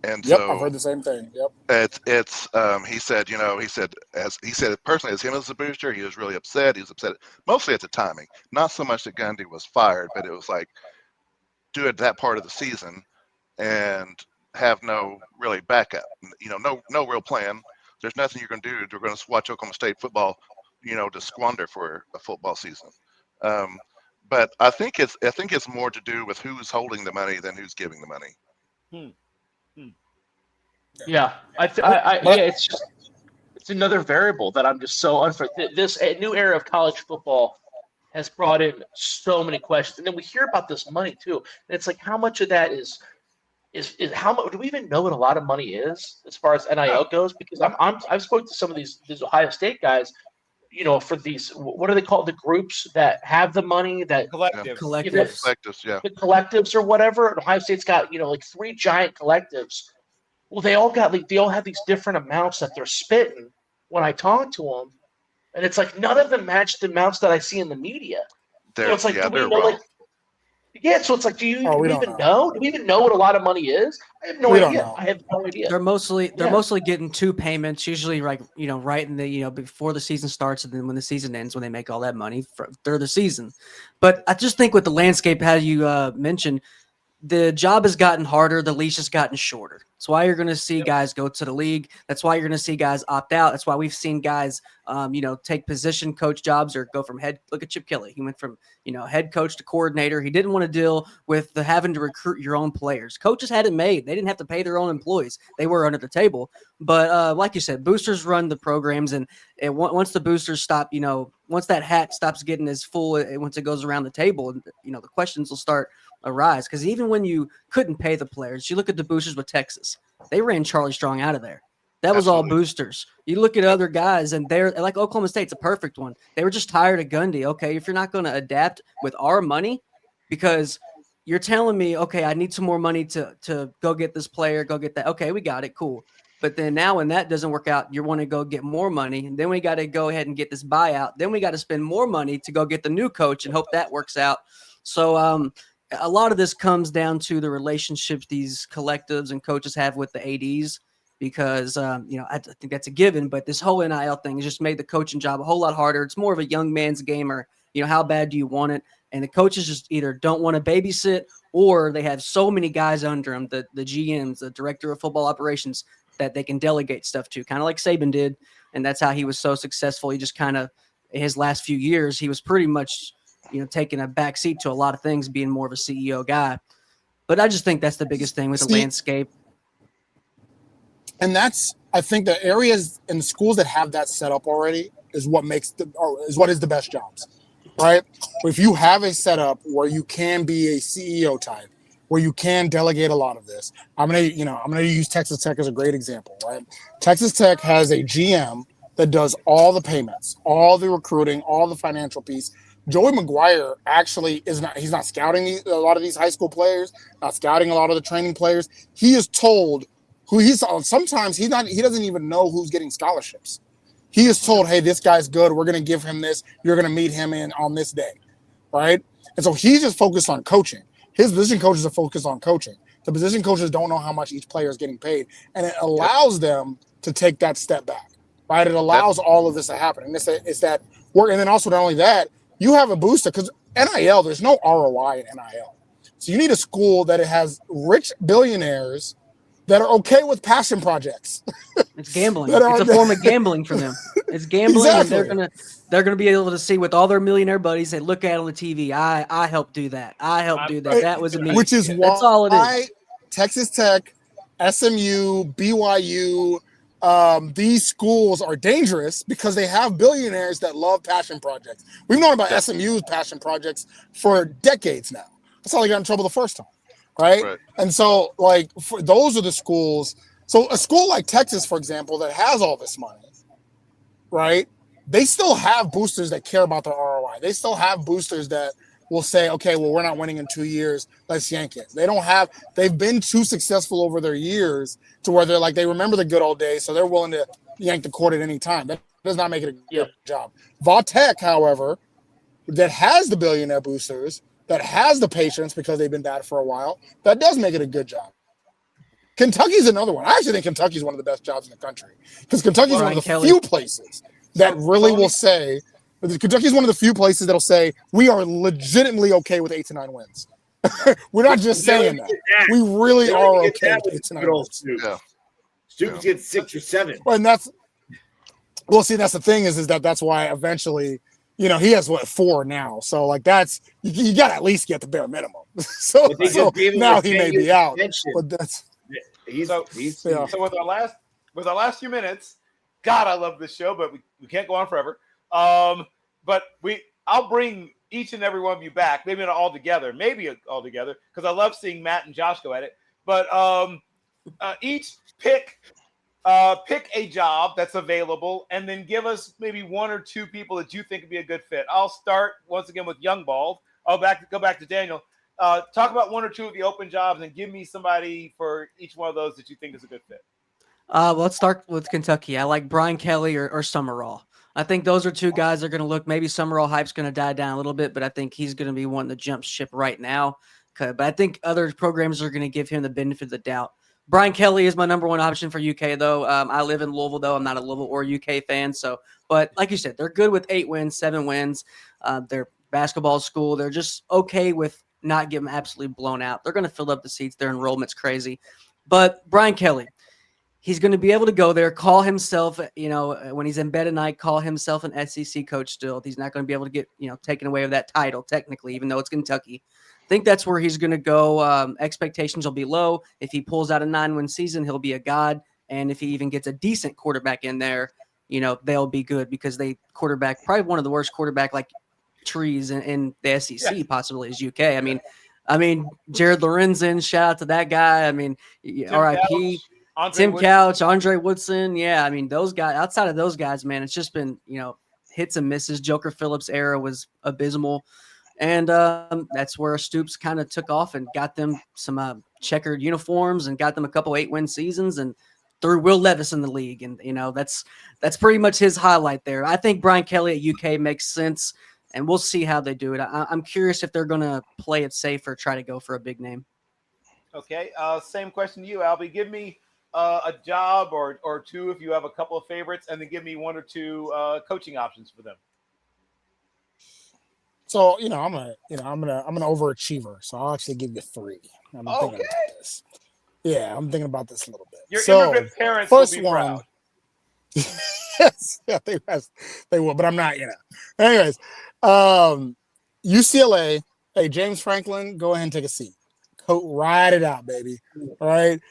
And Yep, so I've heard the same thing. Yep. it's he said personally as him as a booster, he was really upset. He was upset mostly at the timing, not so much that Gundy was fired, but it was like do it that part of the season and have no really backup. No real plan. There's nothing you're going to do. We're going to watch Oklahoma State football, to squander for a football season. But I think it's more to do with who's holding the money than who's giving the money. Yeah, it's another variable that I'm just so unfair. This new era of college football has brought in so many questions, and then we hear about this money too. And it's like, how much of that is how much? Do we even know what a lot of money is as far as NIL goes? Because I've spoken to some of these Ohio State guys, for these, what are they called? The groups that have the money, that Collective. Collectives, yeah. the collectives or whatever. And Ohio State's got like 3 giant collectives. Well, they all have these different amounts that they're spitting when I talk to them, and it's like none of them match the amounts that I see in the media. It's like, they're wrong. So it's like, do we we even don't know? Do we even know what a lot of money is? I have no We don't idea. know. I have no idea. They're mostly getting 2 payments, usually right in the before the season starts, and then when the season ends, when they make all that money through the season. But I just think with the landscape, how you mentioned, the job has gotten harder, the leash has gotten shorter. That's why you're going to see guys go to the league. That's why you're going to see guys opt out. That's why we've seen guys, take position coach jobs or go from head. Look at Chip Kelly. He went from, head coach to coordinator. He didn't want to deal with the having to recruit your own players. Coaches had it made. They didn't have to pay their own employees. They were under the table. But like you said, boosters run the programs, and once the boosters stop, once that hat stops getting as full, once it goes around the table, the questions will start arise. Because even when you couldn't pay the players, you look at the boosters with Texas. They ran Charlie Strong out of there. That was all boosters. You look at other guys, and they're like Oklahoma State's a perfect one. They were just tired of Gundy. Okay, if you're not going to adapt with our money, because you're telling me, okay, I need some more money to go get this player, go get that. Okay, we got it, cool. But then now when that doesn't work out, you want to go get more money. And then we got to go ahead and get this buyout. Then we got to spend more money to go get the new coach and hope that works out. So a lot of this comes down to the relationships these collectives and coaches have with the ADs, because, I think that's a given. But this whole NIL thing has just made the coaching job a whole lot harder. It's more of a young man's game, or, how bad do you want it? And the coaches just either don't want to babysit, or they have so many guys under them, the GMs, the director of football operations, that they can delegate stuff to, kind of like Saban did. And that's how he was so successful. He just kind of, his last few years, he was pretty much taking a back seat to a lot of things, being more of a CEO guy. But I just think that's the biggest thing with the landscape. And I think the areas and the schools that have that set up already is what is the best jobs, right? If you have a setup where you can be a CEO type, where you can delegate a lot of this, I'm gonna use Texas Tech as a great example, right? Texas Tech has a GM that does all the payments, all the recruiting, all the financial piece. Joey McGuire actually he's not scouting a lot of these high school players, not scouting a lot of the training players. He is told sometimes he doesn't even know who's getting scholarships. He is told, hey, this guy's good. We're going to give him this. You're going to meet him on this day, right? And so he's just focused on coaching. His position coaches are focused on coaching. The position coaches don't know how much each player is getting paid, and it allows them to take that step back, right? It allows all of this to happen, and it's that work. And then also, not only that, you have a booster, because NIL, there's no ROI in NIL. So you need a school that has rich billionaires that are okay with passion projects. It's gambling. It's a form of gambling for them. It's gambling, exactly. And they're gonna be able to see with all their millionaire buddies. They look at it on the TV. I helped do that. I helped do that. That was me. Which is why that's all it is. Texas Tech, SMU, BYU, these schools are dangerous because they have billionaires that love passion projects. We've known about SMU's passion projects for decades now. That's how they got in trouble the first time, right? And so, those are the schools. So a school like Texas, for example, that has all this money, right? They still have boosters that care about their ROI. They still have boosters that will say, okay, well, we're not winning in 2 years. Let's yank it. They've been too successful over their years to where they're like, they remember the good old days. So they're willing to yank the cord at any time. That does not make it a good job. Va Tech, however, that has the billionaire boosters, that has the patience because they've been bad for a while, that does make it a good job. Kentucky's another one. I actually think Kentucky's one of the best jobs in the country because Kentucky's one of the few places that really will say Kentucky's one of the few places that'll say we are legitimately okay with 8 to 9 wins. We're not just saying that. We really are okay with 8 to 9 wins. Yeah. Stoops gets 6 or 7. Well, and that's the thing is that's why eventually, he has 4 now. So like that's you got to at least get the bare minimum. so now he may be out, but that's so with our last few minutes, God, I love this show, but we can't go on forever. But I'll bring each and every one of you back, maybe not all together, because I love seeing Matt and Josh go at it. But each pick a job that's available, and then give us maybe 1 or 2 people that you think would be a good fit. I'll start once again with Young Bald. I'll go back to Daniel. Talk about 1 or 2 of the open jobs, and give me somebody for each one of those that you think is a good fit. Let's start with Kentucky. I like Brian Kelly or Summerall. I think those are 2 guys that are going to look. Maybe Summerall hype's going to die down a little bit, but I think he's going to be one to jump ship right now. But I think other programs are going to give him the benefit of the doubt. Brian Kelly is my number 1 option for UK, though. I live in Louisville, though. I'm not a Louisville or UK fan. But like you said, they're good with 8 wins, 7 wins. They're basketball school. They're just okay with not getting absolutely blown out. They're going to fill up the seats. Their enrollment's crazy. But Brian Kelly, he's going to be able to go there, call himself, when he's in bed at night, call himself an SEC coach still. He's not going to be able to get, taken away with that title, technically, even though it's Kentucky. I think that's where he's going to go. Expectations will be low. If he pulls out a 9-win season, he'll be a god. And if he even gets a decent quarterback in there, they'll be good because they quarterback, probably one of the worst quarterback trees in the SEC, possibly is UK. I mean, Jared Lorenzen, shout out to that guy. RIP. Tim Couch, Andre Woodson. Yeah, those guys, outside of those guys, man, it's just been, hits and misses. Joker Phillips' era was abysmal. And that's where Stoops kind of took off and got them some checkered uniforms and got them a couple 8-win seasons and threw Will Levis in the league. And, that's pretty much his highlight there. I think Brian Kelly at UK makes sense, and we'll see how they do it. I'm curious if they're going to play it safe or try to go for a big name. Okay, same question to you, Albie. Give me a job or 2 if you have a couple of favorites, and then give me 1 or 2 coaching options for them. So I'm an overachiever. So I'll actually give you 3. I'm thinking about this. Yeah, I'm thinking about this a little bit. Your immigrant parents first will be proud. Yes, yeah, they will, but I'm not. Anyways, UCLA. Hey, James Franklin, go ahead and take a seat. Ride it out, baby. All right.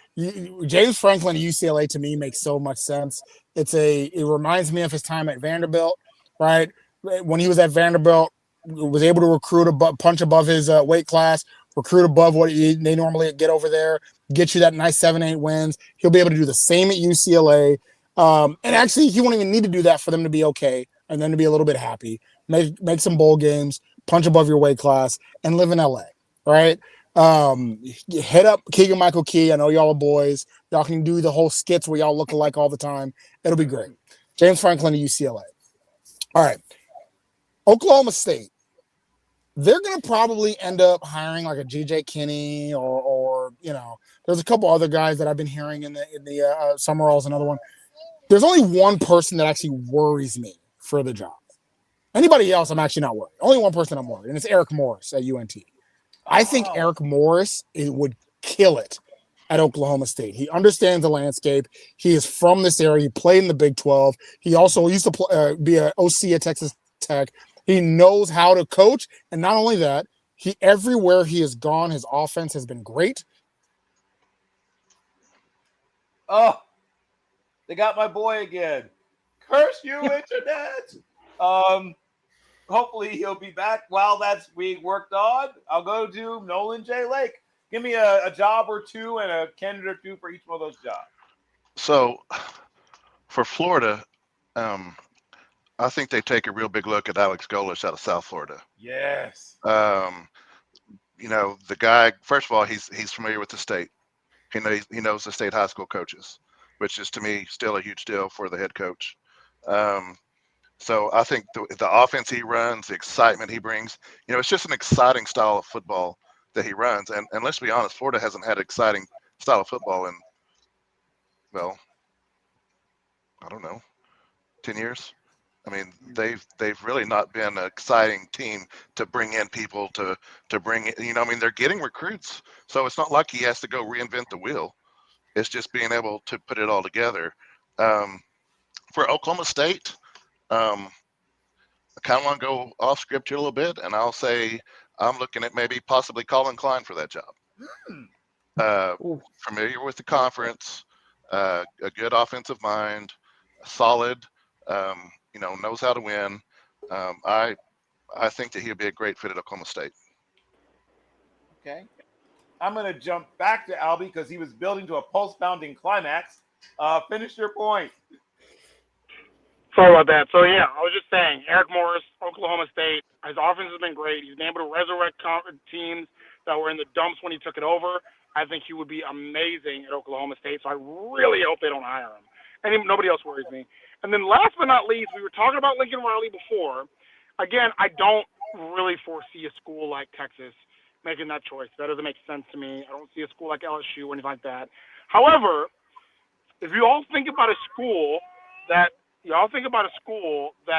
James Franklin at UCLA to me makes so much sense. It reminds me of his time at Vanderbilt, right? When he was at Vanderbilt, was able to recruit punch above his weight class, recruit above what they normally get over there, get you that nice 7-8 wins. He'll be able to do the same at UCLA. And actually, he won't even need to do that for them to be okay and then to be a little bit happy. Make some bowl games, punch above your weight class, and live in LA, right? Head up Keegan-Michael Key. I know y'all are boys. Y'all can do the whole skits where y'all look alike all the time. It'll be great. James Franklin to UCLA. All right. Oklahoma State. They're going to probably end up hiring like a GJ Kinney or there's a couple other guys that I've been hearing in the Summerall's another one. There's only one person that actually worries me for the job. Anybody else, I'm actually not worried. Only one person I'm worried, and it's Eric Morris at UNT. I think Eric Morris would kill it at Oklahoma State. He understands the landscape. He is from this area. He played in the Big 12. He also used to be an OC at Texas Tech. He knows how to coach, and not only that, everywhere he has gone, his offense has been great. Oh, they got my boy again. Curse you, internet. Hopefully he'll be back while that's being worked on. I'll go to Nolan J. Lake. Give me a job or 2 and a candidate or 2 for each one of those jobs. So for Florida, I think they take a real big look at Alex Golesh out of South Florida. Yes. The guy, first of all, he's familiar with the state. He knows the state high school coaches, which is to me still a huge deal for the head coach. So I think the offense he runs, the excitement he brings, it's just an exciting style of football that he runs. And let's be honest, Florida hasn't had an exciting style of football in, well, I don't know, 10 years. I mean, they've really not been an exciting team to bring in people to bring in, I mean, they're getting recruits. So it's not like he has to go reinvent the wheel. It's just being able to put it all together. For Oklahoma State, I kind of want to go off script here a little bit, and I'll say I'm looking at maybe possibly Colin Klein for that job. Familiar with the conference, a good offensive mind, solid, knows how to win. I think that he'd be a great fit at Oklahoma State. Okay. I'm going to jump back to Albie because he was building to a pulse-pounding climax. Finish your point. Sorry about that. So, yeah, I was just saying, Eric Morris, Oklahoma State, his offense has been great. He's been able to resurrect teams that were in the dumps when he took it over. I think he would be amazing at Oklahoma State, so I really hope they don't hire him. And nobody else worries me. And then last but not least, we were talking about Lincoln Riley before. Again, I don't really foresee a school like Texas making that choice. That doesn't make sense to me. I don't see a school like LSU or anything like that. However, if you all think about a school that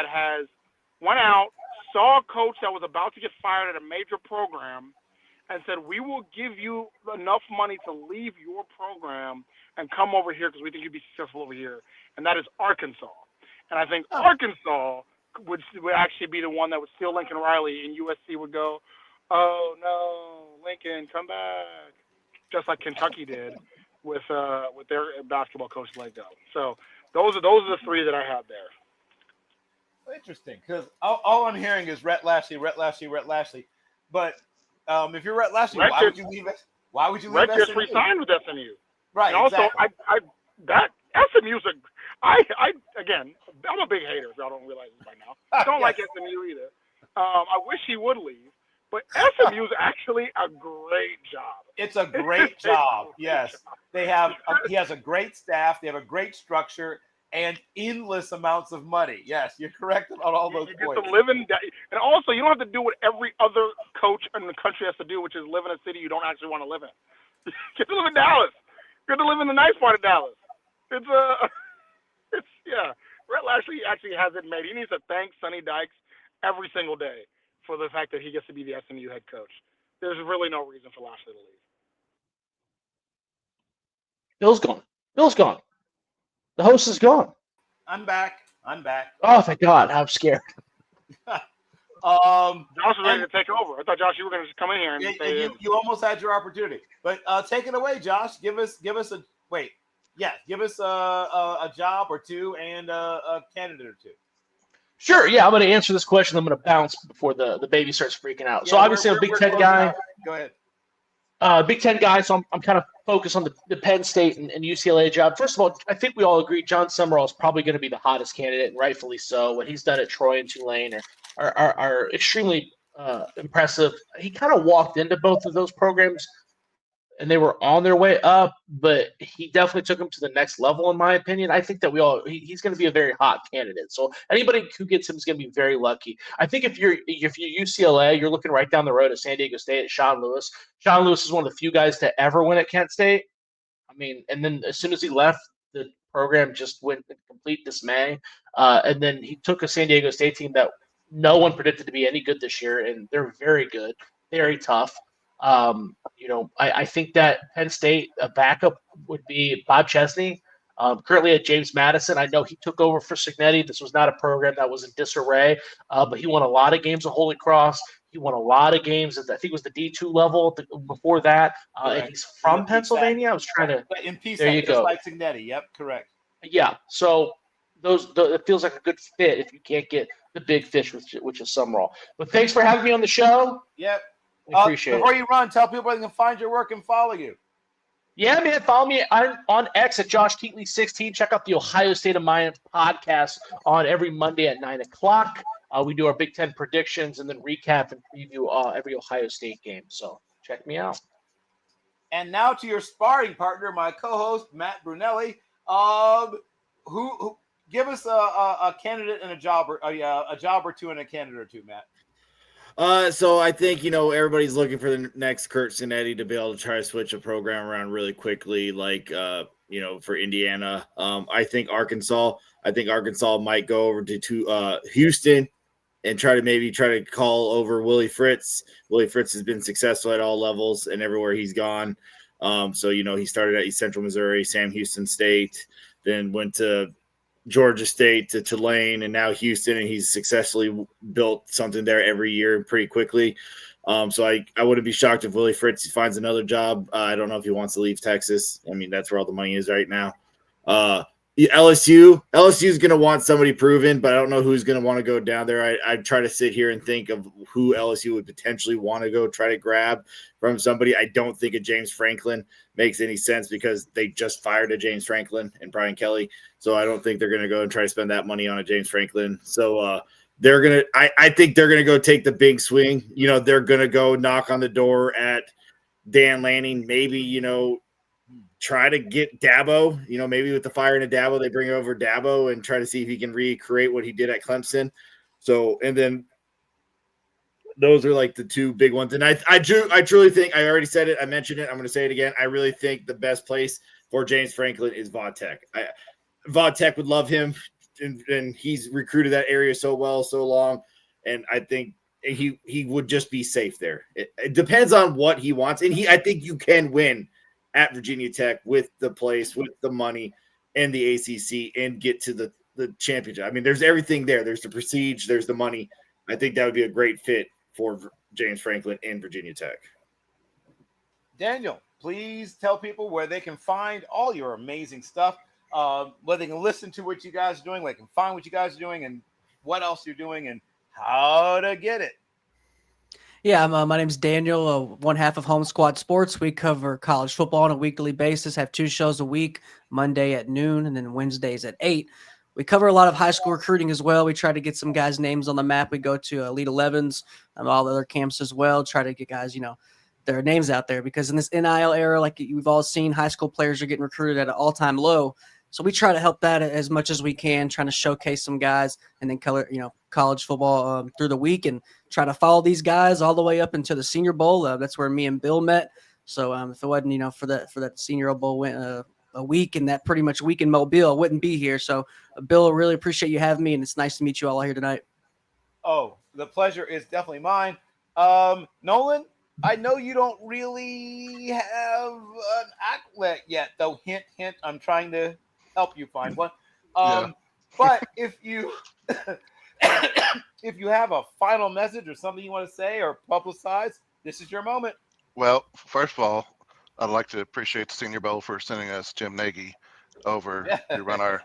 has went out, saw a coach that was about to get fired at a major program, and said, we will give you enough money to leave your program and come over here because we think you'd be successful over here, and that is Arkansas. And I think Arkansas would actually be the one that would steal Lincoln Riley, and USC would go, oh, no, Lincoln, come back, just like Kentucky did with their basketball coach let go. So those are the three that I have there. Interesting, because all I'm hearing is Rhett Lashlee. But if you're Rhett Lashlee, why would you leave it? Why would you leave Rhett SMU? just resigned with SMU. Right. And also, exactly. that SMU's again, I'm a big hater. If y'all don't realize this by now. I don't like SMU either. I wish he would leave, but SMU's actually a great job. It's a great job. Yes, they have. He has a great staff. They have a great structure and endless amounts of money. Yes, you're correct about all those points. To live in, and also you don't have to do what every other coach in the country has to do, which is live in a city you don't actually want to live in. You get to live in Dallas. You get to live in the nice part of Dallas. It's Rhett Lashlee actually has it made. He needs to thank Sonny Dykes every single day for the fact that he gets to be the SMU head coach. There's really no reason for Lashlee to leave. Bill's gone. The host is gone. I'm back. Oh, thank God. I'm scared. Josh was ready to take over. I thought, Josh, you were going to just come in here and say you almost had your opportunity. But take it away, Josh. Give us a job or two and a candidate or two. Sure. Yeah, I'm going to answer this question. I'm going to bounce before the baby starts freaking out. So obviously I'm a Big Ten guy. Go ahead. Big Ten guy, so I'm kind of focused on the Penn State and UCLA job. First of all, I think we all agree John Summerall is probably going to be the hottest candidate, and rightfully so. What he's done at Troy and Tulane are extremely impressive. He kind of walked into both of those programs, and they were on their way up, but he definitely took them to the next level, in my opinion. I think that he's going to be a very hot candidate. So anybody who gets him is going to be very lucky. I think if you're UCLA, you're looking right down the road at San Diego State at Sean Lewis. Sean Lewis is one of the few guys to ever win at Kent State. I mean, and then as soon as he left, the program just went in complete dismay. And then he took a San Diego State team that no one predicted to be any good this year, and they're very good, very tough. I think that Penn State, a backup would be Bob Chesney, currently at James Madison. I know he took over for Cignetti. This was not a program that was in disarray, but he won a lot of games at Holy Cross. He won a lot of games at, I think it was the D2 level before that. And he's from Pennsylvania. I was trying to – in PSAC, there you go. Like Cignetti. Yep, correct. Yeah, so it feels like a good fit if you can't get the big fish, which is Summerall. But thanks for having me on the show. Yep. I appreciate before it. you run, tell people they can find your work and follow you. Yeah, man. Follow me on X at Josh Keatley 16. Check out the Ohio State of Mind podcast on every Monday at 9 o'clock. We do our Big Ten predictions and then recap and preview every Ohio State game. So check me out. And now to your sparring partner, my co-host Matt Brunelli. Give us a candidate and a job or a job or two and a candidate or two, Matt. So I think, everybody's looking for the next Kurt Cinetti to be able to try to switch a program around really quickly, like, for Indiana. I think Arkansas might go over to Houston and try to call over Willie Fritz. Willie Fritz has been successful at all levels and everywhere he's gone. So, he started at East Central Missouri, Sam Houston State, then went to Georgia State to Tulane and now Houston, and he's successfully built something there every year pretty quickly. So I wouldn't be shocked if Willie Fritz finds another job. I don't know if he wants to leave Texas. I mean, that's where all the money is right now. LSU is going to want somebody proven, but I don't know who's going to want to go down there. I try to sit here and think of who LSU would potentially want to go try to grab from somebody. I don't think a James Franklin makes any sense because they just fired a James Franklin and Brian Kelly. So I don't think they're going to go and try to spend that money on a James Franklin. So I think they're going to go take the big swing. They're going to go knock on the door at Dan Lanning, maybe, try to get Dabo, maybe with the firing of Dabo, they bring over Dabo and try to see if he can recreate what he did at Clemson. So, and then those are like the two big ones. And I truly think, I already said it, I mentioned it, I'm going to say it again. I really think the best place for James Franklin is Vautech. Vautech would love him, and he's recruited that area so well, so long. And I think he would just be safe there. It depends on what he wants. And I think you can win at Virginia Tech with the place, with the money and the ACC, and get to the championship. I mean, there's everything there. There's the prestige, there's the money. I think that would be a great fit for James Franklin and Virginia Tech. Daniel, please tell people where they can find all your amazing stuff, where they can listen to what you guys are doing, where they can find what you guys are doing and what else you're doing and how to get it. Yeah, my name's Daniel, one half of Home Squad Sports. We cover college football on a weekly basis, have 2 shows a week, Monday at noon and then Wednesdays at 8. We cover a lot of high school recruiting as well. We try to get some guys' names on the map. We go to Elite 11s and all the other camps as well, try to get guys, their names out there, because in this NIL era, like we've all seen, high school players are getting recruited at an all-time low. So we try to help that as much as we can, trying to showcase some guys and then color, college football through the week and try to follow these guys all the way up into the Senior Bowl. That's where me and Bill met. So if it wasn't, for that Senior Bowl went a week and that pretty much week in Mobile, I wouldn't be here. So Bill, I really appreciate you having me, and it's nice to meet you all here tonight. Oh, the pleasure is definitely mine. Nolan, I know you don't really have an outlet yet, though. Hint, hint. I'm trying to help you find one. But if you if you have a final message or something you want to say or publicize, this is your moment. Well, first of all, I'd like to appreciate the Senior Bowl for sending us Jim Nagy over to run our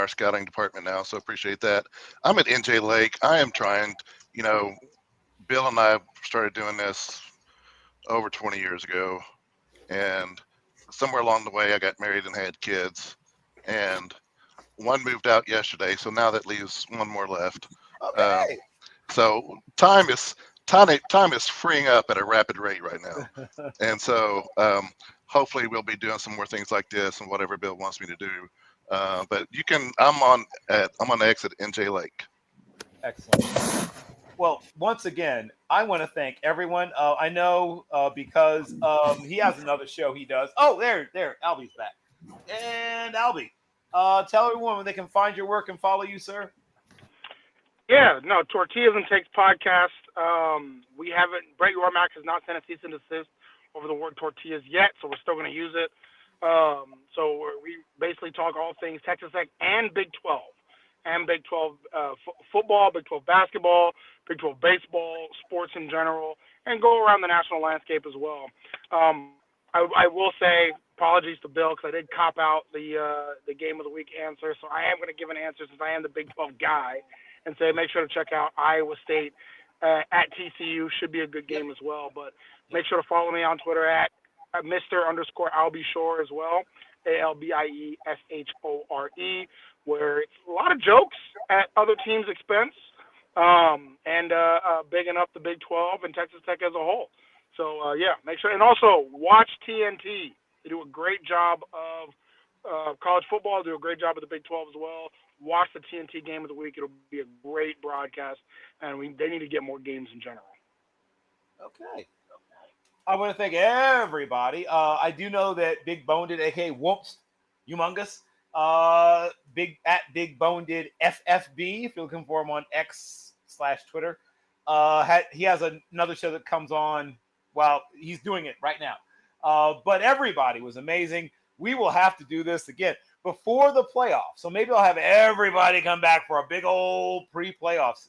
scouting department now. So appreciate that. I'm at NJ Lake. I am trying, Bill and I started doing this over 20 years ago, and somewhere along the way I got married and had kids, and one moved out yesterday. So now that leaves one more left. Okay. So time is freeing up at a rapid rate right now. And so hopefully we'll be doing some more things like this and whatever Bill wants me to do. But I'm on the exit at NJ Lake. Excellent. Well, once again, I want to thank everyone. I know because he has another show he does. Oh, there, Albie's back. And Albie, tell everyone where they can find your work and follow you, sir. Yeah, no, Tortillas and Takes podcast. We haven't, Brett Yormack has not sent a cease and desist over the word tortillas yet, so we're still going to use it. So we basically talk all things Texas Tech and Big 12. And Big 12 football, Big 12 basketball, Big 12 baseball, sports in general, and go around the national landscape as well. I will say apologies to Bill because I did cop out the game of the week answer, so I am going to give an answer since I am the Big 12 guy and say make sure to check out Iowa State at TCU. Should be a good game as well, but make sure to follow me on Twitter at Mr._Albie Shore as well, ALBIESHORE, where it's a lot of jokes at other teams' expense, and bigging up the Big 12 and Texas Tech as a whole. So, make sure. And also, watch TNT. They do a great job of college football. Do a great job with the Big 12 as well. Watch the TNT game of the week. It'll be a great broadcast, and they need to get more games in general. Okay. I want to thank everybody. I do know that Big Bone did, aka Whoops, Humongous. Big Bone did FFB. If you're looking for him on X/Twitter, he has another show that comes on. Well, he's doing it right now. But everybody was amazing. We will have to do this again before the playoffs. So maybe I'll have everybody come back for a big old pre-playoffs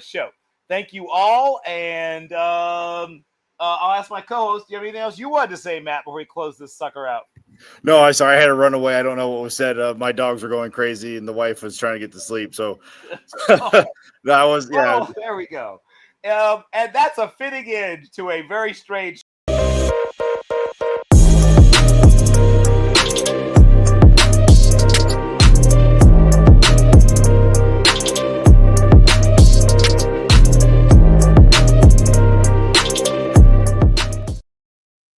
show. Thank you all, and I'll ask my co-host. Do you have anything else you wanted to say, Matt, before we close this sucker out? No, I'm sorry. I had to run away. I don't know what was said. My dogs were going crazy, and the wife was trying to get to sleep. So that was, yeah. Oh, there we go. And that's a fitting end to a very strange